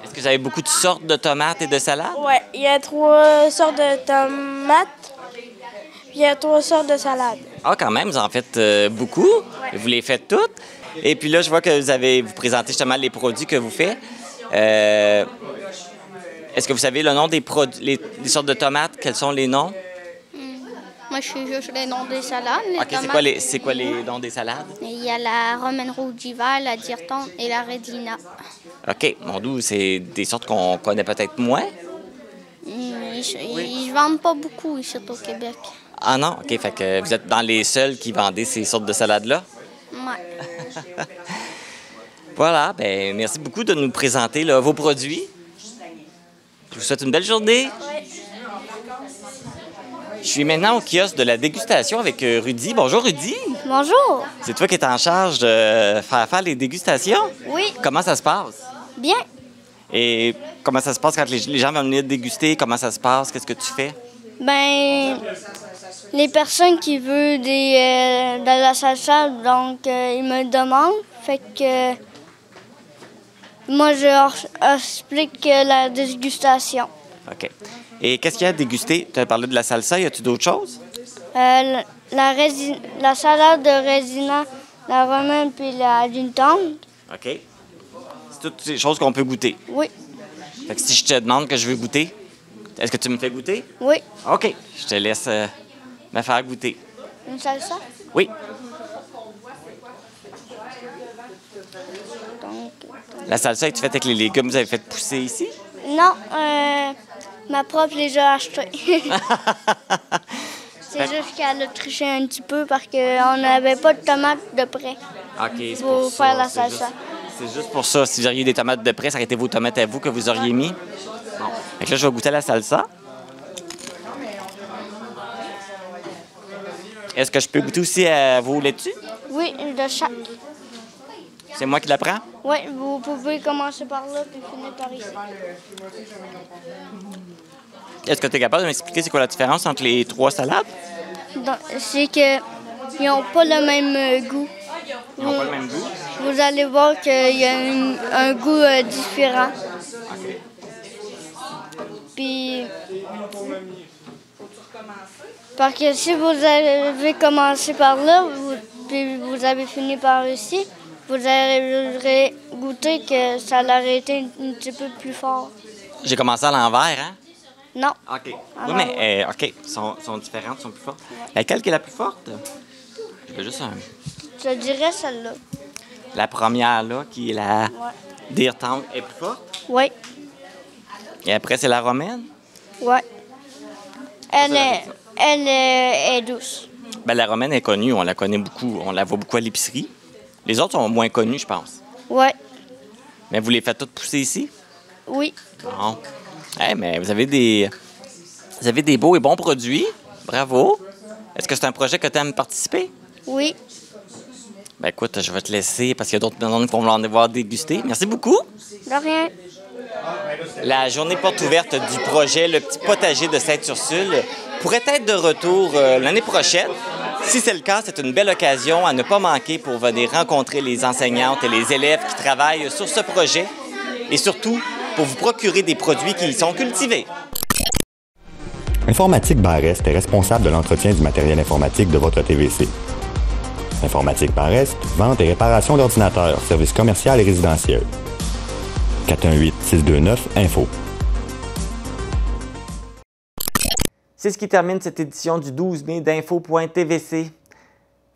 Est-ce que vous avez beaucoup de sortes de tomates et de salades? Oui, il y a 3 sortes de tomates. Il y a 3 sortes de salades. Ah, quand même, vous en faites beaucoup. Ouais. Vous les faites toutes. Et puis là, je vois que vous présentez justement les produits que vous faites. Est-ce que vous savez le nom des produits, les sortes de tomates? Quels sont les noms? Moi, je sais juste les noms des salades. OK, c'est quoi les noms des salades? Il y a la romaine rouge d'hiver, la direton et la redina. OK, mon doux, c'est des sortes qu'on connaît peut-être moins. Ils vendent pas beaucoup ici au Québec. Ah non? OK, fait que vous êtes dans les seuls qui vendaient ces sortes de salades-là? Ouais. Voilà, bien, merci beaucoup de nous présenter là, vos produits. Je vous souhaite une belle journée. Je suis maintenant au kiosque de la dégustation avec Rudy. Bonjour, Rudy. Bonjour. C'est toi qui es en charge de faire les dégustations? Oui. Comment ça se passe? Bien. Et comment ça se passe quand les gens vont venir déguster? Comment ça se passe? Qu'est-ce que tu fais? Ben, les personnes qui veulent de la salsa, donc ils me demandent. Fait que moi, je leur explique la dégustation. OK. Et qu'est-ce qu'il y a à déguster? Tu as parlé de la salsa. Y a-tu d'autres choses? La salade de résina, la romaine puis la dintante. OK. C'est toutes ces choses qu'on peut goûter? Oui. Fait que si je te demande que je veux goûter, est-ce que tu me fais goûter? Oui. OK. Je te laisse me faire goûter. Une salsa? Oui. Donc, La salsa, est-tu faite avec les légumes que vous avez fait pousser ici? non, ma prof les a achetés. C'est juste qu'elle a triché un petit peu parce qu'on n'avait pas de tomates de près. OK, c'est pour faire la salsa. C'est juste pour ça. Si vous auriez des tomates de près, ça aurait été vos tomates à vous que vous auriez mis. Bon. Fait que là, je vais goûter la salsa. Est-ce que je peux goûter aussi à vos laitues? Oui, de chaque. C'est moi qui la prends? Oui, vous pouvez commencer par là puis finir par ici. Est-ce que tu es capable de m'expliquer c'est quoi la différence entre les 3 salades? C'est qu'ils n'ont pas le même goût. Ils n'ont pas le même goût? Vous allez voir qu'il y a un goût différent. Puis, parce que si vous avez commencé par là, puis vous avez fini par ici, vous aurez goûté que ça aurait été un petit peu plus fort. J'ai commencé à l'envers, hein? Non. OK. Oui, mais OK, sont différentes, sont plus fortes. Laquelle qui est la plus forte? Je veux juste un... Je dirais celle-là. La première, là, qui est la Deertank, est plus forte? Oui. Et après, c'est la romaine? Oui. Elle est douce. Ben, la romaine est connue, on la connaît beaucoup, on la voit beaucoup à l'épicerie. Les autres sont moins connus, je pense. Oui. Mais vous les faites toutes pousser ici? Oui. Bon. Hey, mais vous avez des beaux et bons produits. Bravo. Est-ce que c'est un projet que tu aimes participer? Oui. Ben écoute, je vais te laisser parce qu'il y a d'autres personnes qui vont en devoir déguster. Merci beaucoup. De rien. La journée porte ouverte du projet Le Petit Potager de Sainte-Ursule pourrait être de retour l'année prochaine. Si c'est le cas, c'est une belle occasion à ne pas manquer pour venir rencontrer les enseignantes et les élèves qui travaillent sur ce projet et surtout pour vous procurer des produits qui y sont cultivés. Informatique Barrest est responsable de l'entretien du matériel informatique de votre TVC. Informatique Barrest, vente et réparation d'ordinateurs, services commercial et résidentiel. 418-629-INFO. C'est ce qui termine cette édition du 12 mai d'Info.tvc.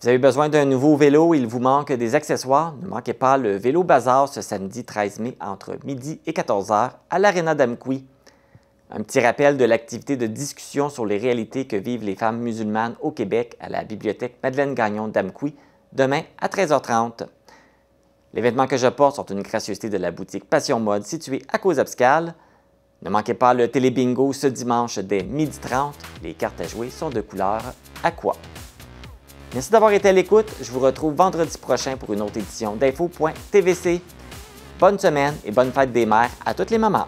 Vous avez besoin d'un nouveau vélo, il vous manque des accessoires. Ne manquez pas le Vélo Bazar ce samedi 13 mai entre midi et 14h à l'Arena d'Amqui. Un petit rappel de l'activité de discussion sur les réalités que vivent les femmes musulmanes au Québec à la bibliothèque Madeleine-Gagnon d'Amqui demain à 13h30. Les vêtements que je porte sont une gracieuseté de la boutique Passion Mode située à Cause-Abscale. Ne manquez pas le télébingo ce dimanche dès 12h30. Les cartes à jouer sont de couleur aqua. Merci d'avoir été à l'écoute. Je vous retrouve vendredi prochain pour une autre édition d'Info.tvc. Bonne semaine et bonne fête des mères à toutes les mamans.